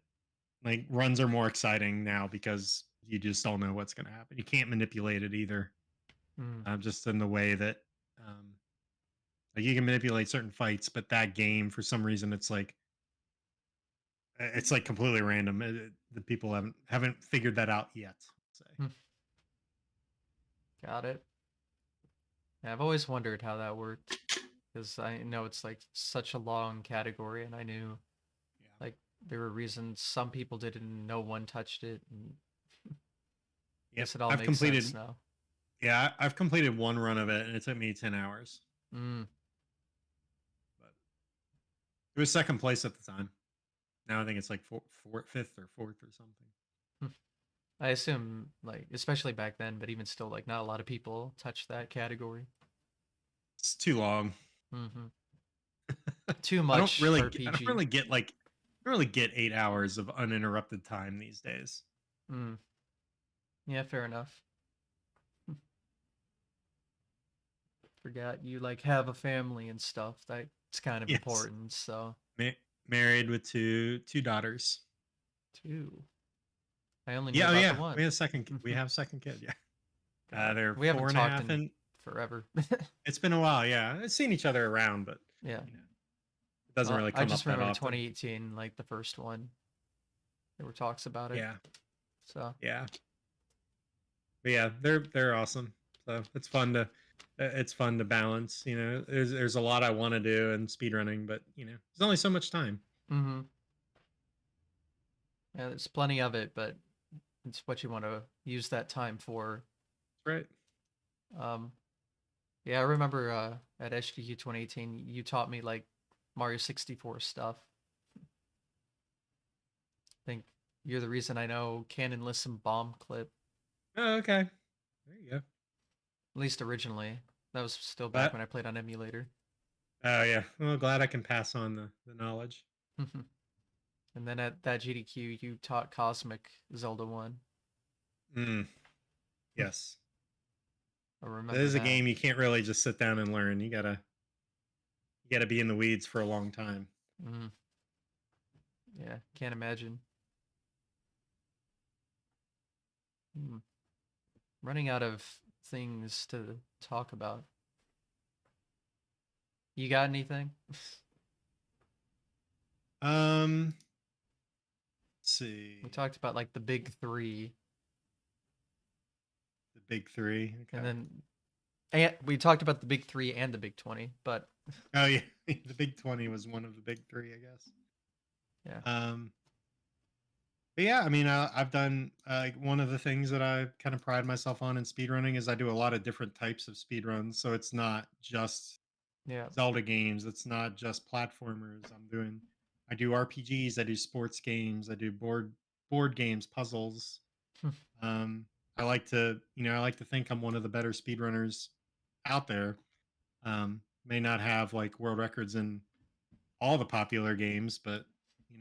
like runs are more exciting now because you just don't know what's going to happen. You can't manipulate it either, Mm. just in the way that um, like you can manipulate certain fights, but that game for some reason it's like completely random. The people haven't figured that out yet. Say Mm. Got it. Yeah, I've always wondered how that worked because I know it's like such a long category, and I knew yeah, like there were reasons some people did it and no one touched it, and I yep. guess it all makes sense now. I've completed one run of it, and it took me 10 hours, Mm. but it was second place at the time. Now I think it's like fifth or fourth or something. Hmm. I assume like especially back then, but even still, like not a lot of people touch that category. It's too long. Hmm. Too I don't much really, I don't RPG. really get like, I don't really get 8 hours of uninterrupted time these days. Mm. Yeah, fair enough. Forgot you like have a family and stuff. That's kind of Yes, important. So Ma- married with two daughters. two. I only knew Yeah, oh about the yeah, one. we have second kid. Yeah, Got it. they're We haven't four and a talked half, in and forever. it's been a while. Yeah, I've seen each other around, but Yeah. you know, Doesn't really I come just up that remember often. 2018, like the first one. There were talks about it. Yeah, So, yeah, but yeah, they're awesome. So it's fun to balance. You know, there's a lot I want to do in speedrunning, but you know, there's only so much time. hmm yeah, there's plenty of it, but it's what you want to use that time for. Right. Um, yeah, I remember at HDQ 2018, you taught me like Mario 64 stuff. I think you're the reason I know Cannon Listen Bomb Clip, Oh, okay. There you go. at least originally. That was still back But when I played on emulator. oh yeah, well, glad I can pass on the knowledge. And then at that GDQ, you taught Cosmic Zelda 1. Mm, yes, I it remember is a that. game you can't really just sit down and learn. You gotta be in the weeds for a long time. Mm, yeah, can't imagine. Hmm. Running out of things to talk about. You got anything? Um, let's We see. talked about like the big three, The big three. and Okay. then we talked about the big three and the big 20, but Oh yeah, the big 20 was one of the big three, I guess. yeah. Um, but yeah, I mean, I've done like one of the things that I kind of pride myself on in speedrunning is I do a lot of different types of speedruns. So it's not just Yeah. Zelda games. It's not just platformers. I do RPGs. I do sports games. I do board games, puzzles. Um, I like to think I'm one of the better speedrunners out there. May not have like world records in all the popular games, but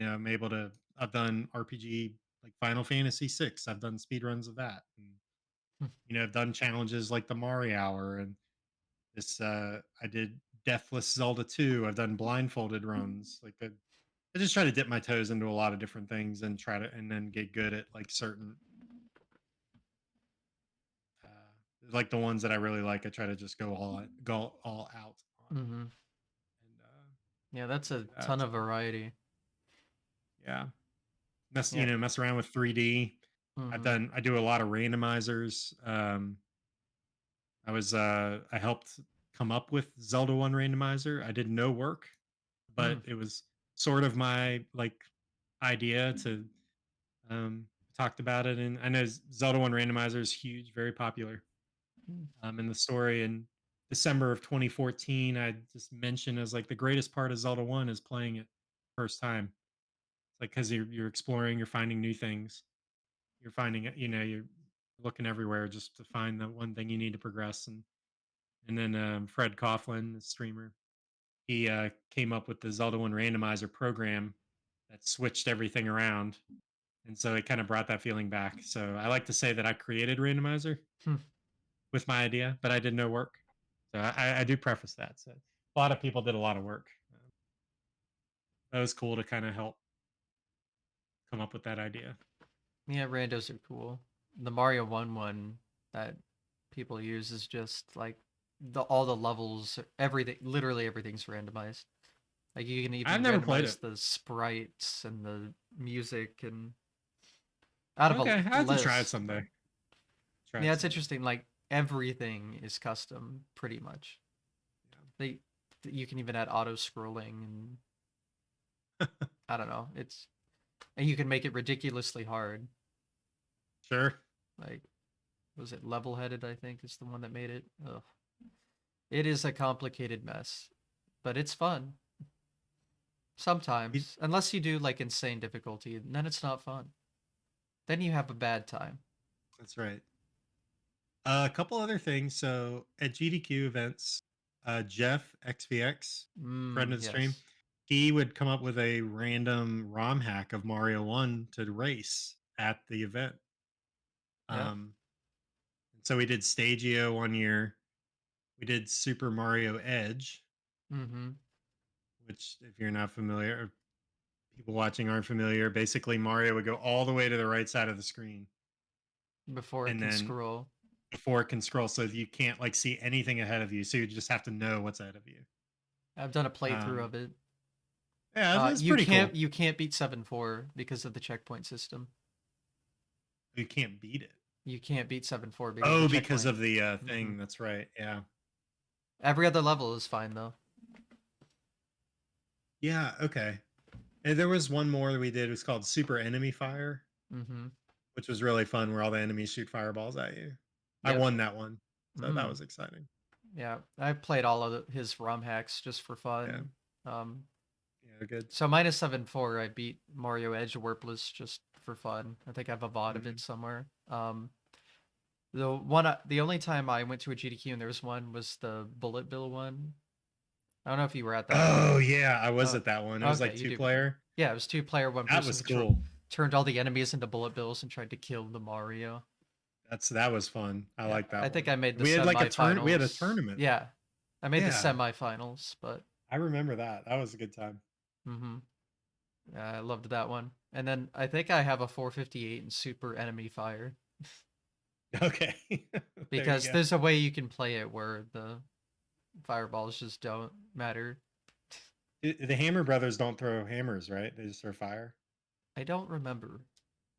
I'm able to. I've done RPG like Final Fantasy VI. I've done speedruns of that. And, I've done challenges like the Mario Hour and I did Deathless Zelda 2. I've done blindfolded runs. I just try to dip my toes into a lot of different things and try to and then get good at like certain like the ones that I really like. I try to just go all out on hmm and Yeah, that's do a that. ton of So variety. yeah, Yeah. mess around with 3D. hmm I do a lot of randomizers. I helped come up with Zelda 1 randomizer. I did no work, Hmm. but it was sort of my like idea to um talked about it, and I know Zelda 1 randomizer is huge, very popular. In the story in December of 2014, I just mentioned as like the greatest part of Zelda 1 is playing it first time. It's like cuz you're exploring, you're finding new things. You're finding it, you're looking everywhere just to find the one thing you need to progress. And then Fred Coughlin, the streamer, he came up with the Zelda 1 randomizer program that switched everything around. And so it kind of brought that feeling back. So I like to say that I created randomizer Hmm. with my idea, but I did no work. So I do preface that. So a lot of people did a lot of work. That was cool to kind of help come up with that idea. Yeah, randos are cool. The Mario 1 one that people use is just like all the levels, everything, literally everything's randomized. Like you can I've even never played it. randomize the sprites and the music and out of a Okay, I have to try it list, but someday. Try yeah, it it's someday. interesting. Like everything is custom pretty much. They you can even add auto scrolling and Yeah. I don't know. It's and you can make it ridiculously hard. Sure. Like was it level headed? I think is the one that made it. Ugh. It is a complicated mess, but it's fun You- sometimes. Unless you do like insane difficulty, then it's not fun. Then you have a bad time. That's right. A couple other things. So at GDQ events, Jeff XVX, friend of the stream, Yes. he would come up with a random ROM hack of Mario 1 to race at the event. Yep. Um, so we did Stagio 1 year. We did Super Mario Edge, Mm-hmm. which, if you're not familiar, or people watching aren't familiar, basically Mario would go all the way to the right side of the screen, Before it and can then scroll. before it can scroll, so you can't like see anything ahead of you. So you just have to know what's ahead of you. I've done a playthrough Um, of it. Yeah, that's pretty cool. You can't beat 7-4 because of the checkpoint system. You can't beat it. You can't beat 7-4 because of the Oh, because checkpoint. of the Hmm. thing. That's right. Yeah. Every other level is fine though. Yeah. Okay. And there was one more that we did. It was called Super Enemy Fire, Hmm. which was really fun, where all the enemies shoot fireballs at you. I Yep. won that one, so that Mm. was exciting. Yeah, I played all of his ROM hacks just for Yeah. fun. Um, Yeah. Good. so minus 7-4, I beat Mario Edge Warpless just for fun. I think I have a VOD of Mhm. it somewhere. The only time I went to a GDQ and there was one was the Bullet Bill one. I don't know if you were at that Oh one. yeah, I was Oh, at that one. It was okay, like you two do. player. Yeah, it was two-player, one That person was control. cool. Turned all the enemies into bullet bills and tried to kill the Mario. That was fun. I Yeah, like I that think one. I made the We had like a turn. We had a semifinals. tournament. Yeah, I made the Yeah, semifinals, but I remember that. That was a good time. hmm I loved that one. And then I think I have a 458 in Super Enemy Fire Okay, there you because go. there's a way you can play it where the fireballs just don't matter. The Hammer Brothers don't throw hammers, right? They just throw fire. I don't remember.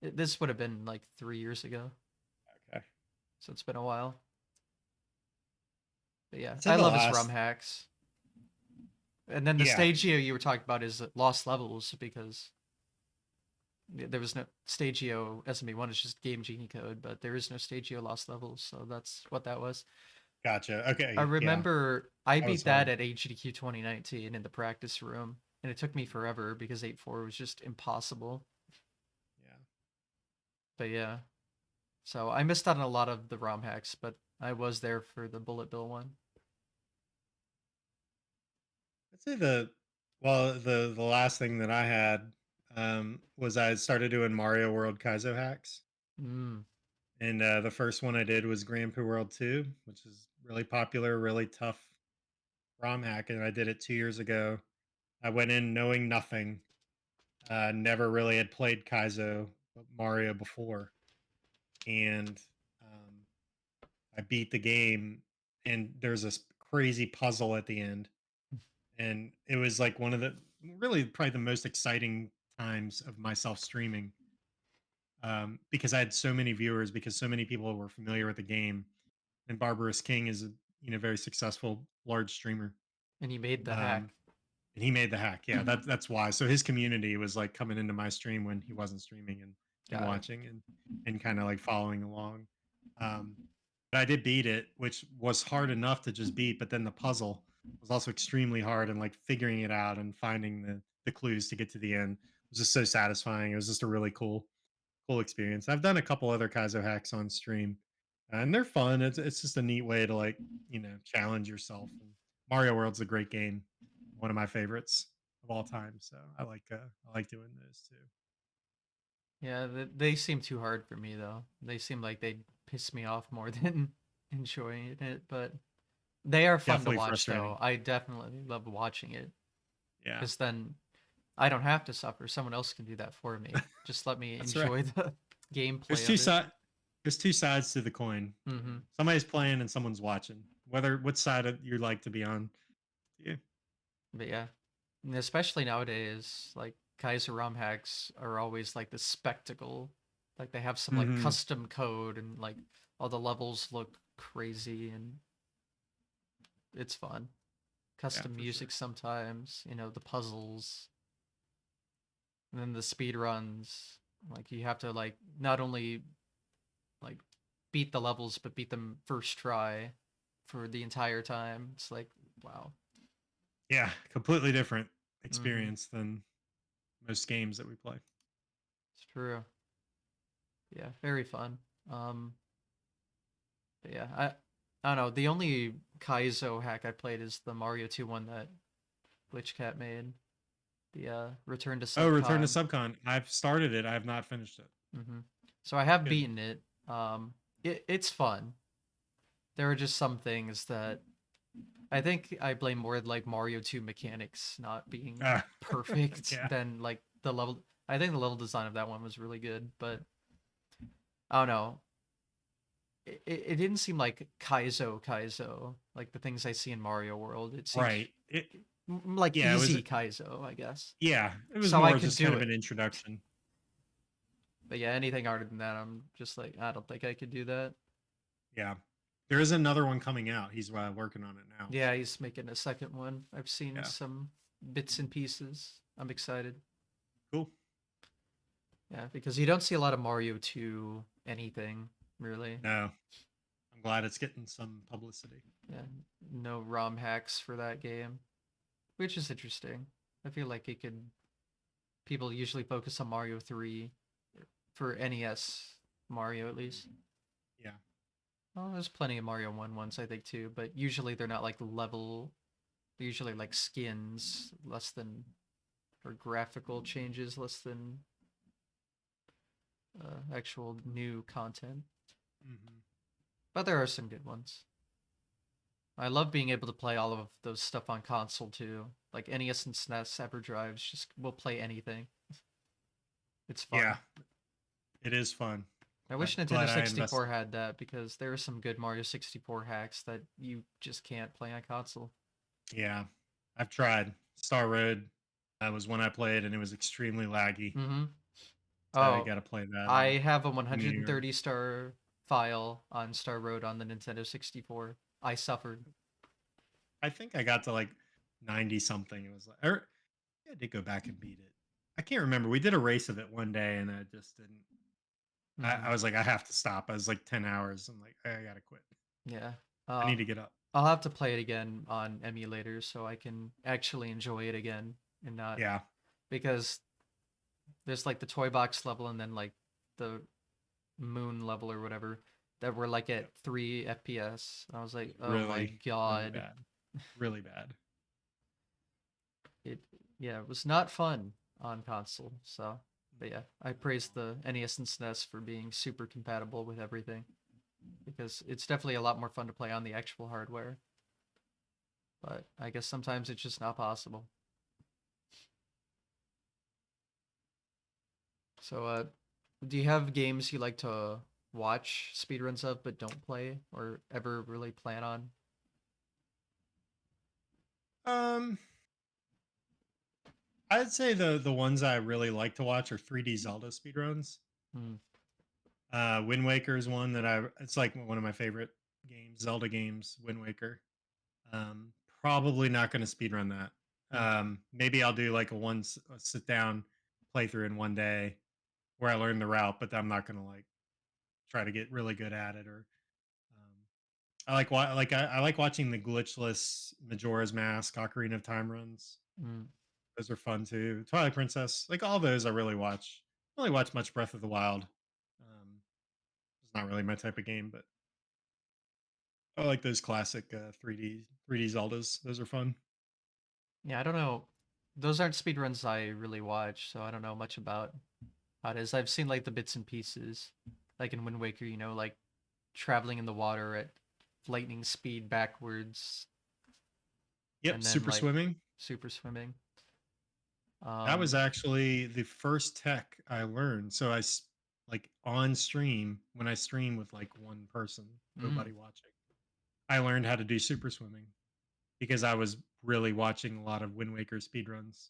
This would have been like 3 years ago, Okay. so it's been a while. But yeah, I'd say I the love his ROM last. hacks. And then the Yeah, Stagio you were talking about is lost levels because there was no Stagio SME1 is just Game Genie code, but there is no Stagio lost levels, so that's what that was. gotcha. I Okay, yeah, remember I that was beat that fun. at AGDQ 2019 in the practice room, and it took me forever because 8-4 was just impossible. Yeah, But yeah, so I missed out on a lot of the ROM hacks, but I was there for the Bullet Bill one. I'd say the last thing that I had was I started doing Mario World Kaizo hacks. Mm. And the first one I did was Grand Prix World 2, which is really popular, really tough ROM hack. And I did it 2 years ago. I went in knowing nothing, never really had played Kaizo Mario before. And um, I beat the game, and there's this crazy puzzle at the end. And it was like one of the really probably the most exciting times of myself streaming, because I had so many viewers, because so many people were familiar with the game. And Barbarous King is a very successful large streamer. And he made the Um, hack. and he made the hack. Yeah, that's why. So his community was like coming into my stream when he wasn't streaming, and Got it. watching, and kind of like following along. Um, but I did beat it, which was hard enough to just beat. But then the puzzle was also extremely hard, and like figuring it out and finding the clues to get to the end was just so satisfying. It was just a really cool experience. I've done a couple other Kaizo hacks on stream, and they're fun. It's just a neat way to like challenge yourself. And Mario World's a great game, one of my favorites of all time. So I like doing those too. Yeah, they seem too hard for me though. They seem like they'd piss me off more than enjoying it, but they are fun to Definitely watch frustrating. though. I definitely love watching it Yeah, because then I don't have to suffer. Someone else can do that for me. Just let me that's right. enjoy the There's gameplay two of it. side. There's two sides to the coin. Hmm. Somebody's playing and someone's watching. Whether what side you like to be on. Yeah. But yeah, and especially nowadays, like Kaiser ROM hacks are always like the spectacle. Like they have some like Hmm. custom code and like all the levels look crazy and it's fun. Yeah, Custom for music sure. sometimes, the puzzles, and then the speed runs. Like you have to like not only like beat the levels but beat them first try for the entire time. It's like wow. Yeah, completely different Mm-hmm. experience than most games that we play. It's true. Yeah, very fun. Um, but yeah, I don't know. The only Kaizo hack I played is the Mario 2 one that Glitch Cat made. The Return to Oh, Return to Subcon. Subcon. I've started it. I have not finished it. Hmm. So I have Good. beaten it. It's fun. There are just some things that I think I blame more like Mario 2 mechanics not being Ah, perfect yeah. than like the level. I think the level design of that one was really good, but I don't know. It didn't seem like Kaizo like the things I see in Mario World. It seems Right. Like Yeah, it was easy Kaizo, I guess. it was So I more could just kind do of an it. introduction. But yeah, anything harder than that, I'm just like, I don't think I could do that. Yeah. There is another one coming out. He's working on it now. Yeah, So he's making a second one. I've seen yeah, some bits and pieces. I'm excited. cool. Yeah, because you don't see a lot of Mario 2 anything, really. No, I'm glad it's getting some publicity. Yeah, no ROM hacks for that game, which is interesting. I feel like it could. People usually focus on Mario 3 for NES Mario at least. Yeah. Well, there's plenty of Mario 1 ones, I think, too, but usually they're not like level. They're usually like skins, less than, or graphical changes, less than actual new content. Hmm. But there are some good ones. I love being able to play all of those stuff on console too. Like NES and SNES, EverDrives, just will play anything. It's Yeah, fun. it is fun. I I'm wish Nintendo glad I 64 invested. had that because there are some good Mario 64 hacks that you just can't play on console. Yeah, I've tried. Star Road was one I played, and it was extremely laggy. Mm-hmm. So you Oh, got to play that I on have a community run. 130 star file on Star Road on the Nintendo 64. I suffered. I think I got to like 90 something. It was like, or I did go back and beat it. I can't remember. We did a race of it one day, and I just didn't. Mm-hmm. I was like, I have to stop. I was like 10 hours. I'm like, I gotta quit. Yeah. I need to get up. I'll have to play it again on emulator so I can actually enjoy it again and not Yeah, because there's like the toy box level and then like the moon level or whatever that were like yep. at 3 FPS. I was It was like, "Oh my really, really god." bad. Really bad. It yeah, it was not fun on console. So, but yeah, I Not at praise all. the NES and SNES for being super compatible with everything because it's definitely a lot more fun to play on the actual hardware. But I guess sometimes it's just not possible. So, do you have games you like to watch speedruns of but don't play or ever really plan on? Um, I'd say the ones I really like to watch are 3D Zelda speedruns. Hmm. Wind Waker is one that it's like one of my favorite games, Zelda games, Wind Waker. Um, Probably not going to speedrun that. Hmm. Maybe I'll do like a sit down playthrough in one day where I learn the route, but I'm not going to like try to get really good at it. Or I like watching the glitchless Majora's Mask, Ocarina of Time runs. Hmm. Those are fun too. Twilight Princess, like all those, I really watch. I only watch much Breath of the Wild. It's not really my type of game, but I like those classic 3D Zeldas. Those are fun. Yeah, I don't know. Those aren't speedruns I really watch, so I don't know much about how it is. I've seen like the bits and pieces, like in Wind Waker, like traveling in the water at lightning speed backwards, Yep, and then super like swimming. super swimming. That was Um, actually the first tech I learned. Like on stream when I stream with like one person, mm, nobody watching. I learned how to do super swimming because I was really watching a lot of Wind Waker speedruns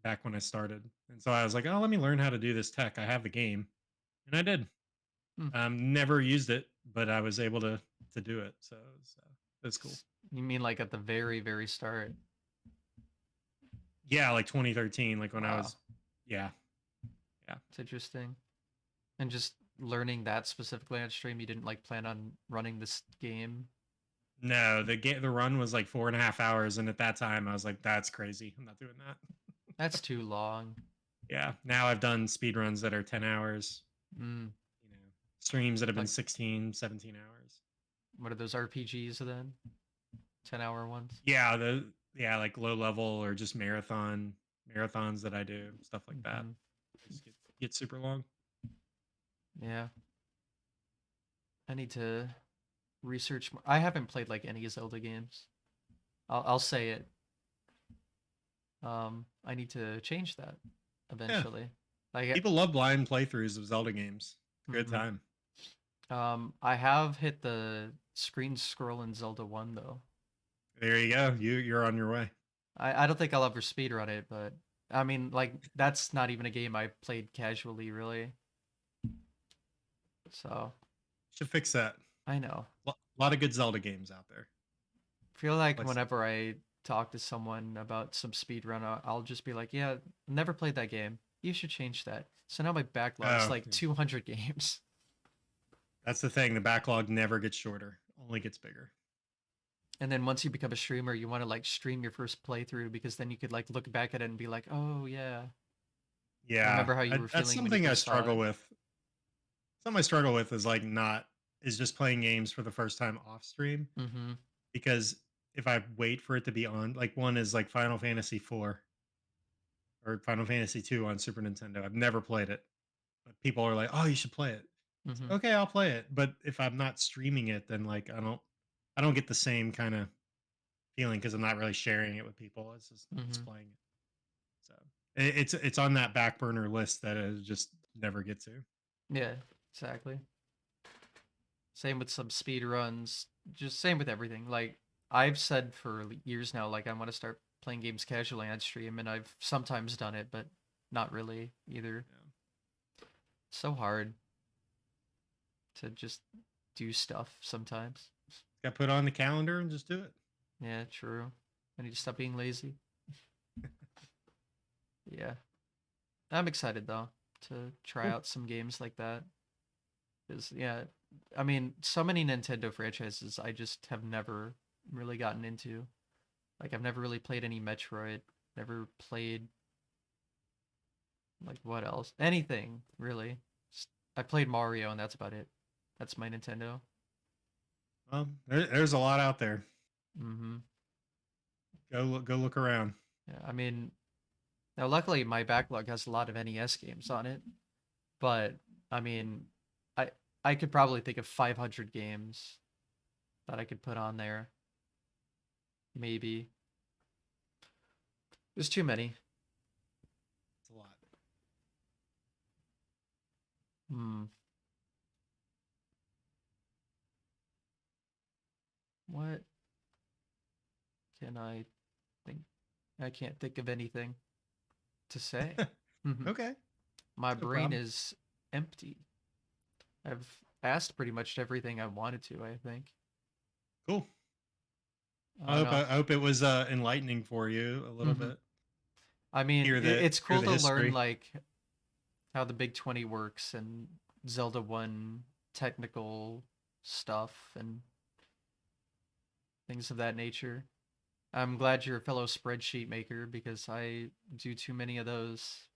back when I started. And so I was like, "Oh, let me learn how to do this tech. I have the game." And I did. mm. Never used it, but I was able to do it. So that's cool. You mean like at the very, very start? Yeah, like 2013, like when I Wow, was yeah, yeah. it's interesting. And just learning that specifically on stream, you didn't like plan on running this game. No, the run was like 4.5 hours, and at that time I was like, that's crazy. I'm not doing that. That's too long. Yeah. Now I've done speed runs that are 10 hours, Mm, streams that have been like 16, 17 hours. what are those RPGs then? 10-hour ones. Yeah, like low level or just marathons that I do, stuff like that. Hmm. They just get super long. Yeah, I need to research more. I haven't played like any Zelda games. I'll say it. I need to change that Yeah. eventually. Like, People love blind playthroughs of Zelda games. It's a good mm-hmm. time. I have hit the screen scroll in Zelda 1 though. There you go. You're on your way. I don't think I'll ever speedrun it, but I mean, like that's not even a game I played casually, really. So Should fix that. I know. A lot of good Zelda games out there. I feel like Play some. whenever I talk to someone about some speedrun, I'll just be like, "Yeah, never played that game. You should change that." So now my backlog's Oh, like 200 games. that's the thing. The backlog never gets shorter, only gets bigger. And then once you become a streamer, you want to like stream your first playthrough because then you could like look back at it and be like, "Oh yeah, I Yeah, remember how you were that's feeling when you something I first saw struggle it." with. Something I struggle with is like not is just playing games for the first time off stream Mm-hmm. because if I wait for it to be on, like one is like Final Fantasy 4 or Final Fantasy 2 on Super Nintendo. I've never played it, but people are like, "Oh, you should play it." It's Mm-hmm. like, okay, I'll play it, but if I'm not streaming it, then like I don't get the same kind of feeling because I'm not really sharing it with people. It's Mm-hmm. playing it. So it's on that back burner list that I just never get to. Yeah, exactly. Same with some speed runs. Just same with everything. Like I've said for years now, like I want to start playing games casually on stream, and I've sometimes done it, but not really either. Yeah. So hard to just do stuff sometimes. Got put on the calendar and just do it. Yeah, true. I need to stop being lazy. Yeah. I'm excited though to try Cool. out some games like that. Cause yeah, I mean, so many Nintendo franchises I just have never really gotten into. Like I've never really played any Metroid, never played like what else? Anything, really. I played Mario and that's about it. That's my Nintendo. Well, there's a lot out there. Mhm. Go look around. Yeah, I mean, now luckily my backlog has a lot of NES games on it, but I mean, I I could probably think of 500 games that I could put on there. Maybe. There's too many. It's a lot. Hmm. What can I think? I can't think of anything to say. Okay, My no brain problem. is empty. I've asked pretty much everything I wanted to, I think. Cool. I don't know. I hope it was enlightening for you a little hmm bit. I mean, it's Hear cool the to learn history. like how the Big 20 works and Zelda 1 technical stuff and things of that nature. I'm glad you're a fellow spreadsheet maker because I do too many of those.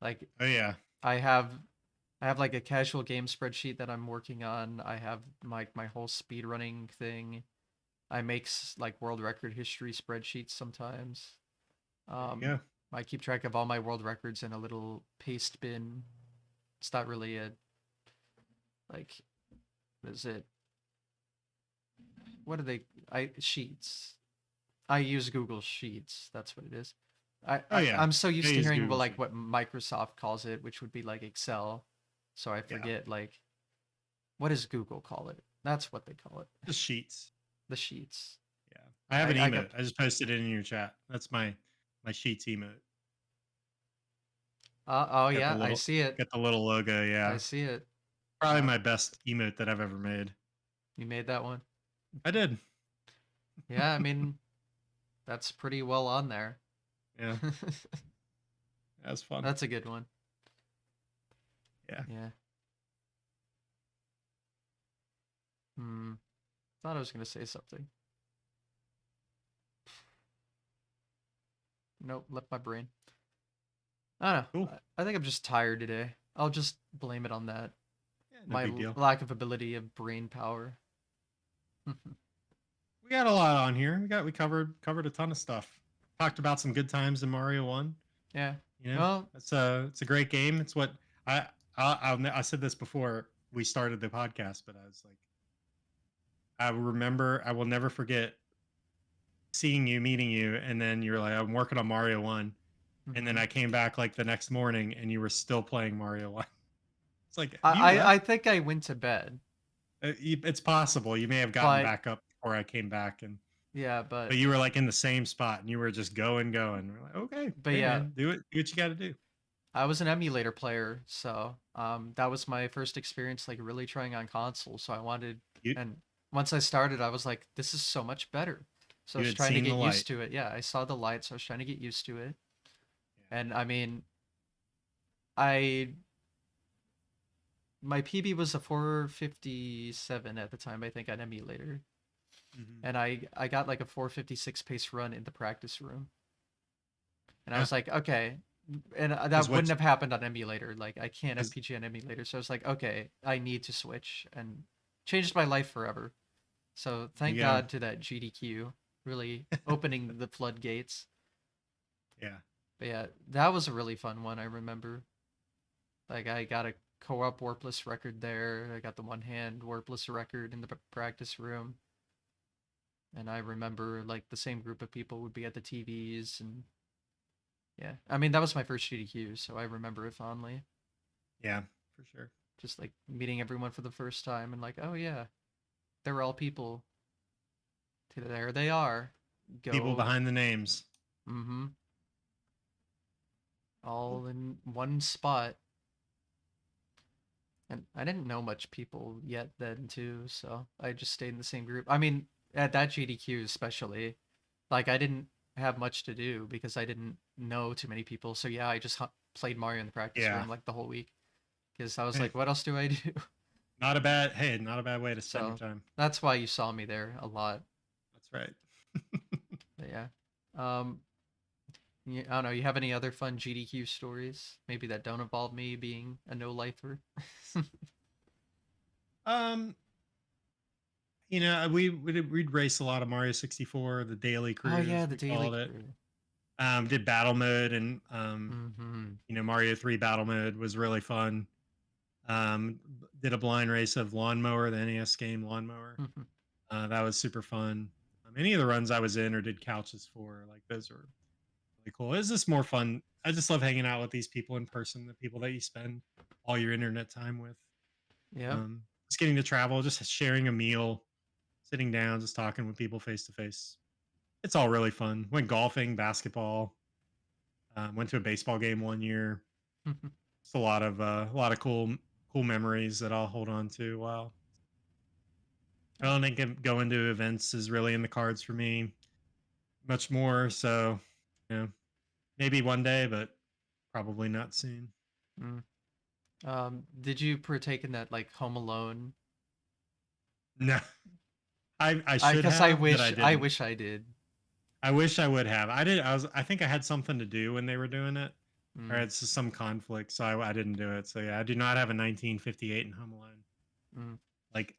Like Oh yeah, I have I have like a casual game spreadsheet that I'm working on. I have my whole speed running thing. I make like world record history spreadsheets sometimes. there you Um, go. I keep track of all my world records in a little paste bin. It's not really a like what is it? What are they? I sheets. I use Google Sheets. That's what it is. Oh yeah, I'm so I used to use hearing Google like Sheet. what Microsoft calls it, which would be like Excel. So I Yeah, forget like what does Google call it? That's what they call it. just sheets. The sheets. Yeah, I have an I got emote. I just posted it in your chat. That's my sheets emote. oh Got the yeah, I little see it. got the little logo. I Yeah, see it. probably Yeah, my best emote that I've ever made. you made that one. I did. Yeah, I mean that's pretty well on there. Yeah, that was fun. That's a good one. Yeah, Yeah. Hmm. Thought I was gonna say something. Nope, left my brain. I don't cool. know. I think I'm just tired today. I'll just blame it on that. Yeah, no My big deal. lack of ability of brain power. We got a lot on here. We covered a ton of stuff. Talked about some good times in Mario One. Yeah. You know, Well. it's a great game. It's what I said this before we started the podcast, but I was like, I remember I will never forget seeing you, meeting you, and then you're like, I'm working on Mario One, and then Mhm. I came back like the next morning, and you were still playing Mario One. It's like, have you I left? think I went to bed, It's possible you may have gotten but back up before I came back, and Yeah, But you were like in the same spot and you were just going. We're like, okay, but hey yeah, man, do it. Do what you got to do. I was an emulator player, so that was my first experience like really trying on console. So I wanted, You and once I started, I was like, this is so much better. So I you was had trying to seen the get light. used to it. Yeah, I saw the lights. So I was trying to get used to it, Yeah. and I mean, I my PB was a 457 at the time, I think, on emulator, Hmm. and I got like a 456 pace run in the practice room, and I Yeah. was like, okay, and Because that wouldn't have happened on emulator. Like I can't because FPG on emulator, so I was like, okay, I need to switch, and changed my life forever. So there thank you go. God to that GDQ, really opening the floodgates. Yeah. But yeah, that was a really fun one. I remember, like I got a co-op warpless record there. I got the one hand warpless record in the practice room. And I remember like the same group of people would be at the TVs and yeah. I mean that was my first GDQ, so I remember it fondly. Yeah. For sure. Just like meeting everyone for the first time and like, oh yeah, they're all people. There they are. People Go. behind the names. Mm-hmm. All in one spot. And I didn't know much people yet then too, so I just stayed in the same group. I mean, at that GDQ especially, like I didn't have much to do because I didn't know too many people. So yeah, I just played Mario in the practice Yeah. room like the whole week because I was Hey, like, what else do I do? not a bad way to spend your So time. that's why you saw me there a lot. That's right. But yeah. Um yeah, I don't know, you have any other fun GDQ stories? Maybe that don't involve me being a no lifer? um, we'd race a lot of Mario 64, the daily Oh yeah, cruise the we daily called it. crew. Did battle mode and Mm-hmm. Mario 3 battle mode was really fun. Did a blind race of Lawnmower, the NES game Lawnmower. That was super fun. Any of the runs I was in or did couches for, like those were really cool. It's just more fun. I just love hanging out with these people in person, the people that you spend all your internet time with. Yep. Just getting to travel, just sharing a meal, sitting down, just talking with people face to face. It's all really fun. Went golfing, basketball. Went to a baseball game one year. Just a lot of cool memories that I'll hold on to. Wow. I Oh. don't think going to events is really in the cards for me much more. So, you know, maybe one day, but probably not soon. Mm. Did you partake in that like Home Alone? No, I I should Because I have, but I wish I didn't. wish I did. I wish I would have. I did. I think I had something to do when they were doing it, or Mm, it's just some conflict, so I didn't do it. So yeah, I do not have a 1958 in Home Alone mm,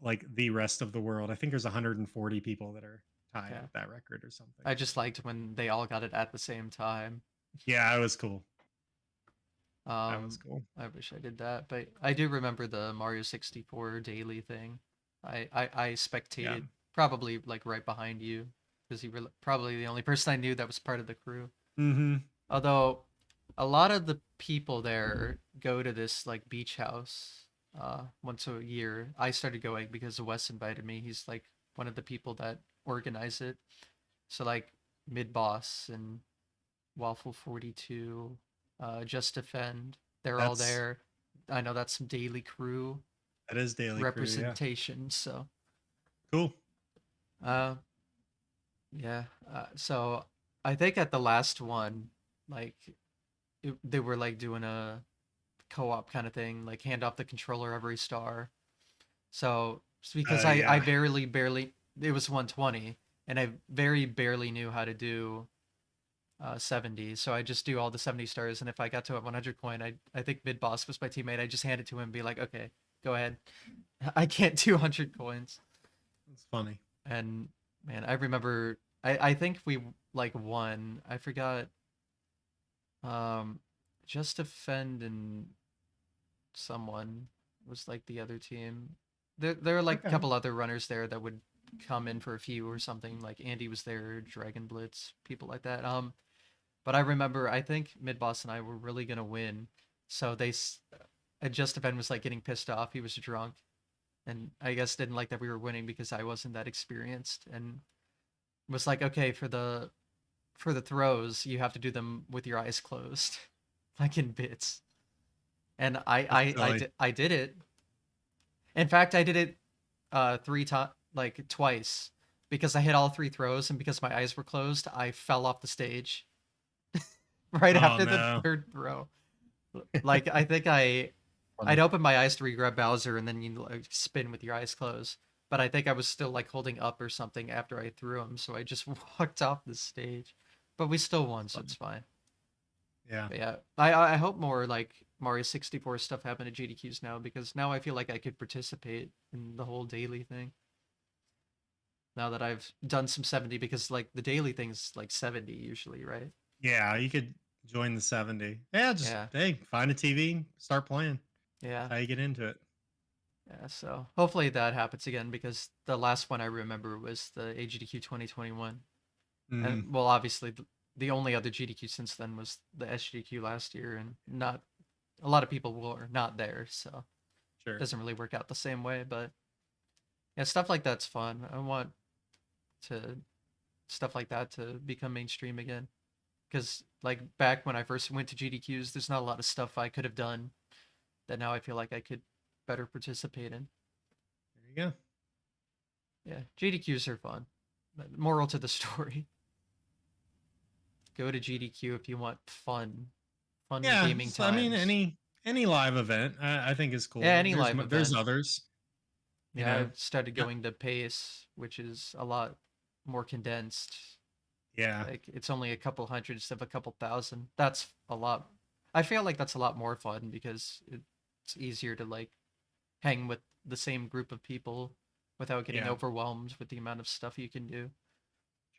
like the rest of the world. I think there's 140 people that are tied yeah. with that record or something. I just liked when they all got it at the same time. Yeah, it was cool. That was Um, cool. I wish I did that, but I do remember the Mario 64 daily thing. I Yeah. spectated probably like right behind you because you were probably the only person I knew that was part of the crew. Mm-hmm. Although a lot of the people there go to this like beach house once a year. I started going because Wes invited me. He's like one of the people that organize it. So like Mid Boss and Waffle 42, Just Defend, they're all That's there. I know that's some daily crew that is Daily Crew. Yeah. representation. So Cool. uh yeah. So I think at the last one, like they were like doing a co-op kind of thing, like hand off the controller every star. So it's because I Yeah. barely it was 120 and I very barely knew how to do 70. So I just do all the 70 stars and if I got to a 100 coin, I think mid boss was my teammate. I just hand it to him and be like, "Okay, go ahead." I can't do 100 coins. It's funny. And man, I remember I think we like won. I forgot um just defend and someone was like the other team. There were like a Okay. couple other runners there that would come in for a few or something. Like Andy was there, Dragon Blitz, people like that. But I remember I think Mid Boss and I were really gonna win, so and Just Ben was like getting pissed off. He was drunk, and I guess didn't like that we were winning because I wasn't that experienced. And was like, okay, for the throws, you have to do them with your eyes closed, like in bits. And That's silly. I did it. In fact, I did it three times, like twice, because I hit all three throws, and because my eyes were closed, I fell off the stage right Oh after the no. third throw. Like I think I'd Funny. open my eyes to re-grab Bowser, and then you like, spin with your eyes closed. But I think I was still like holding up or something after I threw him, so I just walked off the stage. But we still won, That's so it's funny. fine. Yeah. But yeah, I hope more like Mario 64 stuff happen at GDQs now, because now I feel like I could participate in the whole daily thing. Now that I've done some 70, because like the daily thing's like 70 usually, right? Yeah, you could join the 70. Yeah, just Yeah, hey, find a TV, start playing. That's yeah, how you get into it. yeah. So hopefully that happens again, because the last one I remember was the AGDQ 2021, and Mm, well, obviously the only other GDQ since then was the SGDQ last year, and not a lot of people were not there, so it sure. doesn't really work out the same way. But yeah, stuff like that's fun. I want to stuff like that to become mainstream again, because like back when I first went to GDQs, there's not a lot of stuff I could have done that now I feel like I could better participate in. There you go. Yeah, GDQs are fun. Moral to the story: go to GDQ if you want fun Yeah, gaming I mean, times. any live event, I think is Yeah, cool. any live There's event. others, you Yeah, know. I've started Uh, going to Pace, which is a lot more condensed. Yeah, Like it's only a couple hundred instead of a couple thousand. That's a lot. I feel like that's a lot more fun because it's easier to like hang with the same group of people without getting yeah, overwhelmed with the amount of stuff you can do.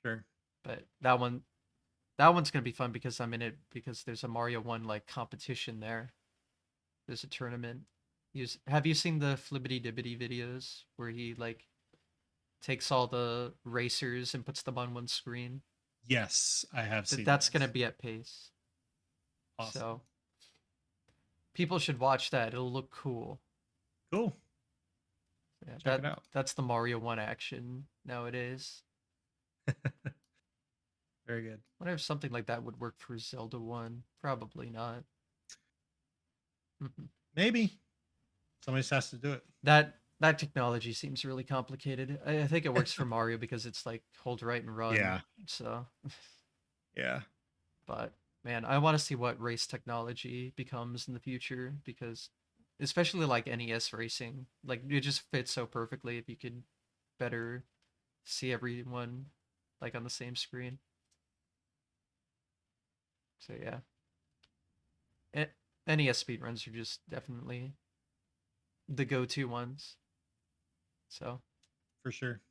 sure. But that one's gonna be fun because I'm in it, because there's a Mario One like competition there. There's a tournament. Have you seen the Flibbity Dibbity videos where he like takes all the racers and puts them on one screen? Yes, I have seen That's gonna those. be at Pace. Awesome. So people should watch that. It'll look cool. Cool. Yeah, Check it out. that's the Mario One action nowadays. Very good. I wonder if something like that would work for Zelda One. Probably not. Maybe somebody just has to do it. That technology seems really complicated. I think it works for Mario because it's like hold right and run. Yeah, So, yeah, but man, I want to see what race technology becomes in the future, because especially like NES racing, like it just fits so perfectly if you could better see everyone like on the same screen. So yeah, NES speedruns are just definitely the go-to ones. So, for sure.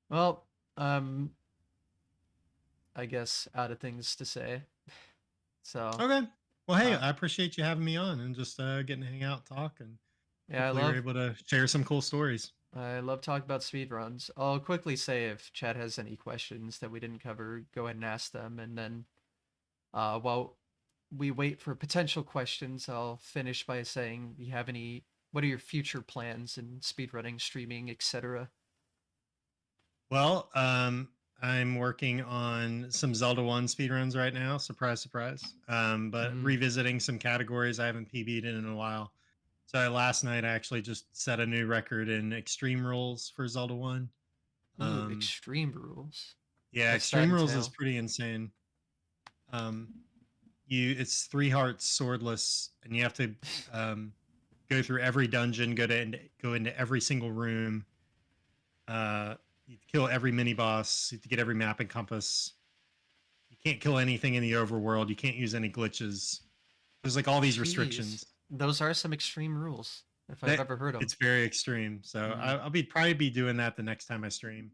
well, um, I guess out of things to say. So, Okay. Well, hey, uh, I appreciate you having me on and just getting to hang out, talk, and yeah, hopefully you're able to share some cool stories. I love talking about speedruns. I'll quickly say, if Chad has any questions that we didn't cover, go ahead and ask them, and then while we wait for potential questions, I'll finish by saying, you have any? What are your future plans in speedrunning, streaming, etc.? Well, I'm working on some Zelda 1 speedruns right now. Surprise, surprise. But Mm. revisiting some categories I haven't PB'd in a while. So last night I actually just set a new record in extreme rules for Zelda 1. Ooh, Um, extreme rules. yeah, What's that extreme rules is entail? pretty insane. Um, it's three hearts swordless, and you have to um, go through every dungeon, go into every single room. Uh, you kill every mini boss. You have to get every map and compass. You can't kill anything in the overworld. You can't use any glitches. There's like all these Jeez, restrictions. those are some extreme rules, if I've That ever heard them. it's very extreme. So Mm. I'll be probably be doing that the next time I stream.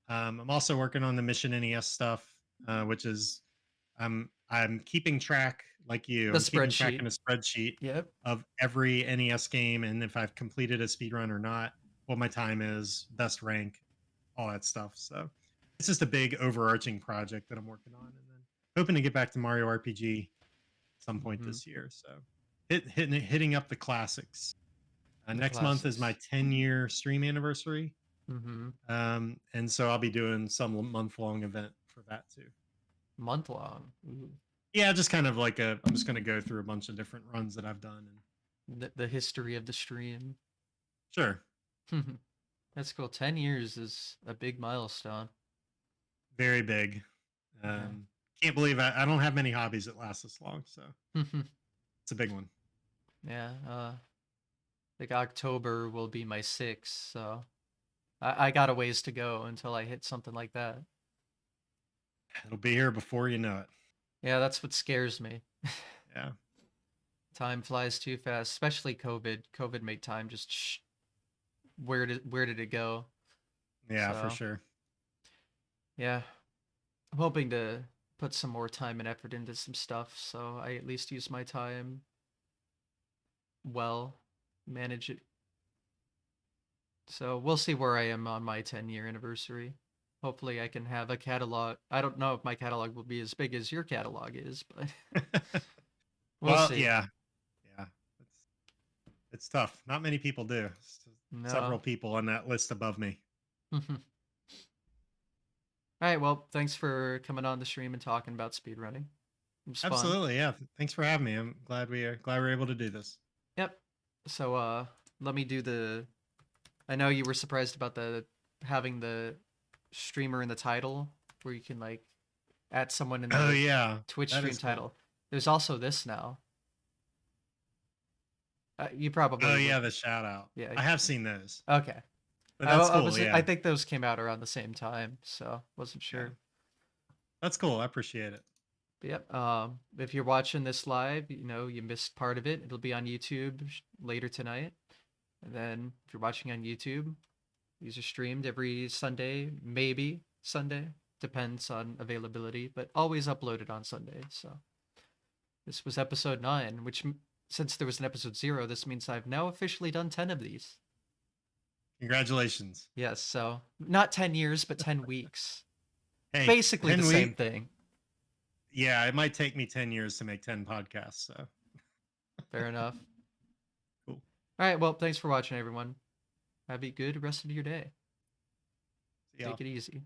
I'm also working on the Mission NES stuff, which is I'm keeping track like you. The I'm keeping track spreadsheet. in a spreadsheet Yep. of every NES game and if I've completed a speed run or not, what my time is, best rank, all that stuff. So it's just a big overarching project that I'm working on, and then hoping to get back to Mario RPG some point Hmm. this year. So hitting up the classics. The Next month is my classics. 10-year stream anniversary. Mm-hmm. And so I'll be doing some month-long event for that too. Month long. Ooh. Yeah, just kind of like I'm just going to go through a bunch of different runs that I've done. And The history of the stream. sure, That's cool. 10 years is a big milestone. very big. Yeah. Can't believe I don't have many hobbies that last this long. So it's a big one. Yeah. Like October will be my sixth, so I got a ways to go until I hit something like that. It'll be here before you know it. Yeah, that's what scares me. Yeah. Time flies too fast, especially COVID. COVID made time just where did it go? Yeah, for So, sure. yeah, I'm hoping to put some more time and effort into some stuff so I at least use my time well, manage it. So, we'll see where I am on my 10-year anniversary. Hopefully I can have a catalog. I don't know if my catalog will be as big as your catalog is, but we'll Well, see. yeah, yeah. It's tough. Not many people do. No. Several people on that list above me. All right, well, thanks for coming on the stream and talking about speedrunning. It was fun. Absolutely, yeah. Thanks for having me. I'm glad we're able to do this. Yep. So let me do the I know you were surprised about the having the streamer in the title where you can like add someone in Oh the yeah, Twitch that stream is cool. title. There's also this now. You Oh probably would. yeah, the shout out. Yeah. I have seen those, Okay. but I, that's I cool. was I Yeah, think those came out around the same time, so wasn't yeah, sure. that's cool. I appreciate it. But yep. If you're watching this live, you know you missed part of it. It'll be on YouTube later tonight. And then if you're watching on YouTube, these are streamed every Sunday, maybe Sunday, depends on availability, but always uploaded on Sunday. So this was episode 9, which since there was an episode 0, this means I've now officially done 10 of these. Congratulations. Yes, so not 10 years, but 10 weeks. Hey, Basically the 10 weeks. same thing. Yeah, it might take me 10 years to make 10 podcasts. So Fair enough. cool. All right, well, thanks for watching, everyone. Have a good rest of your day. See y'all. Take it easy.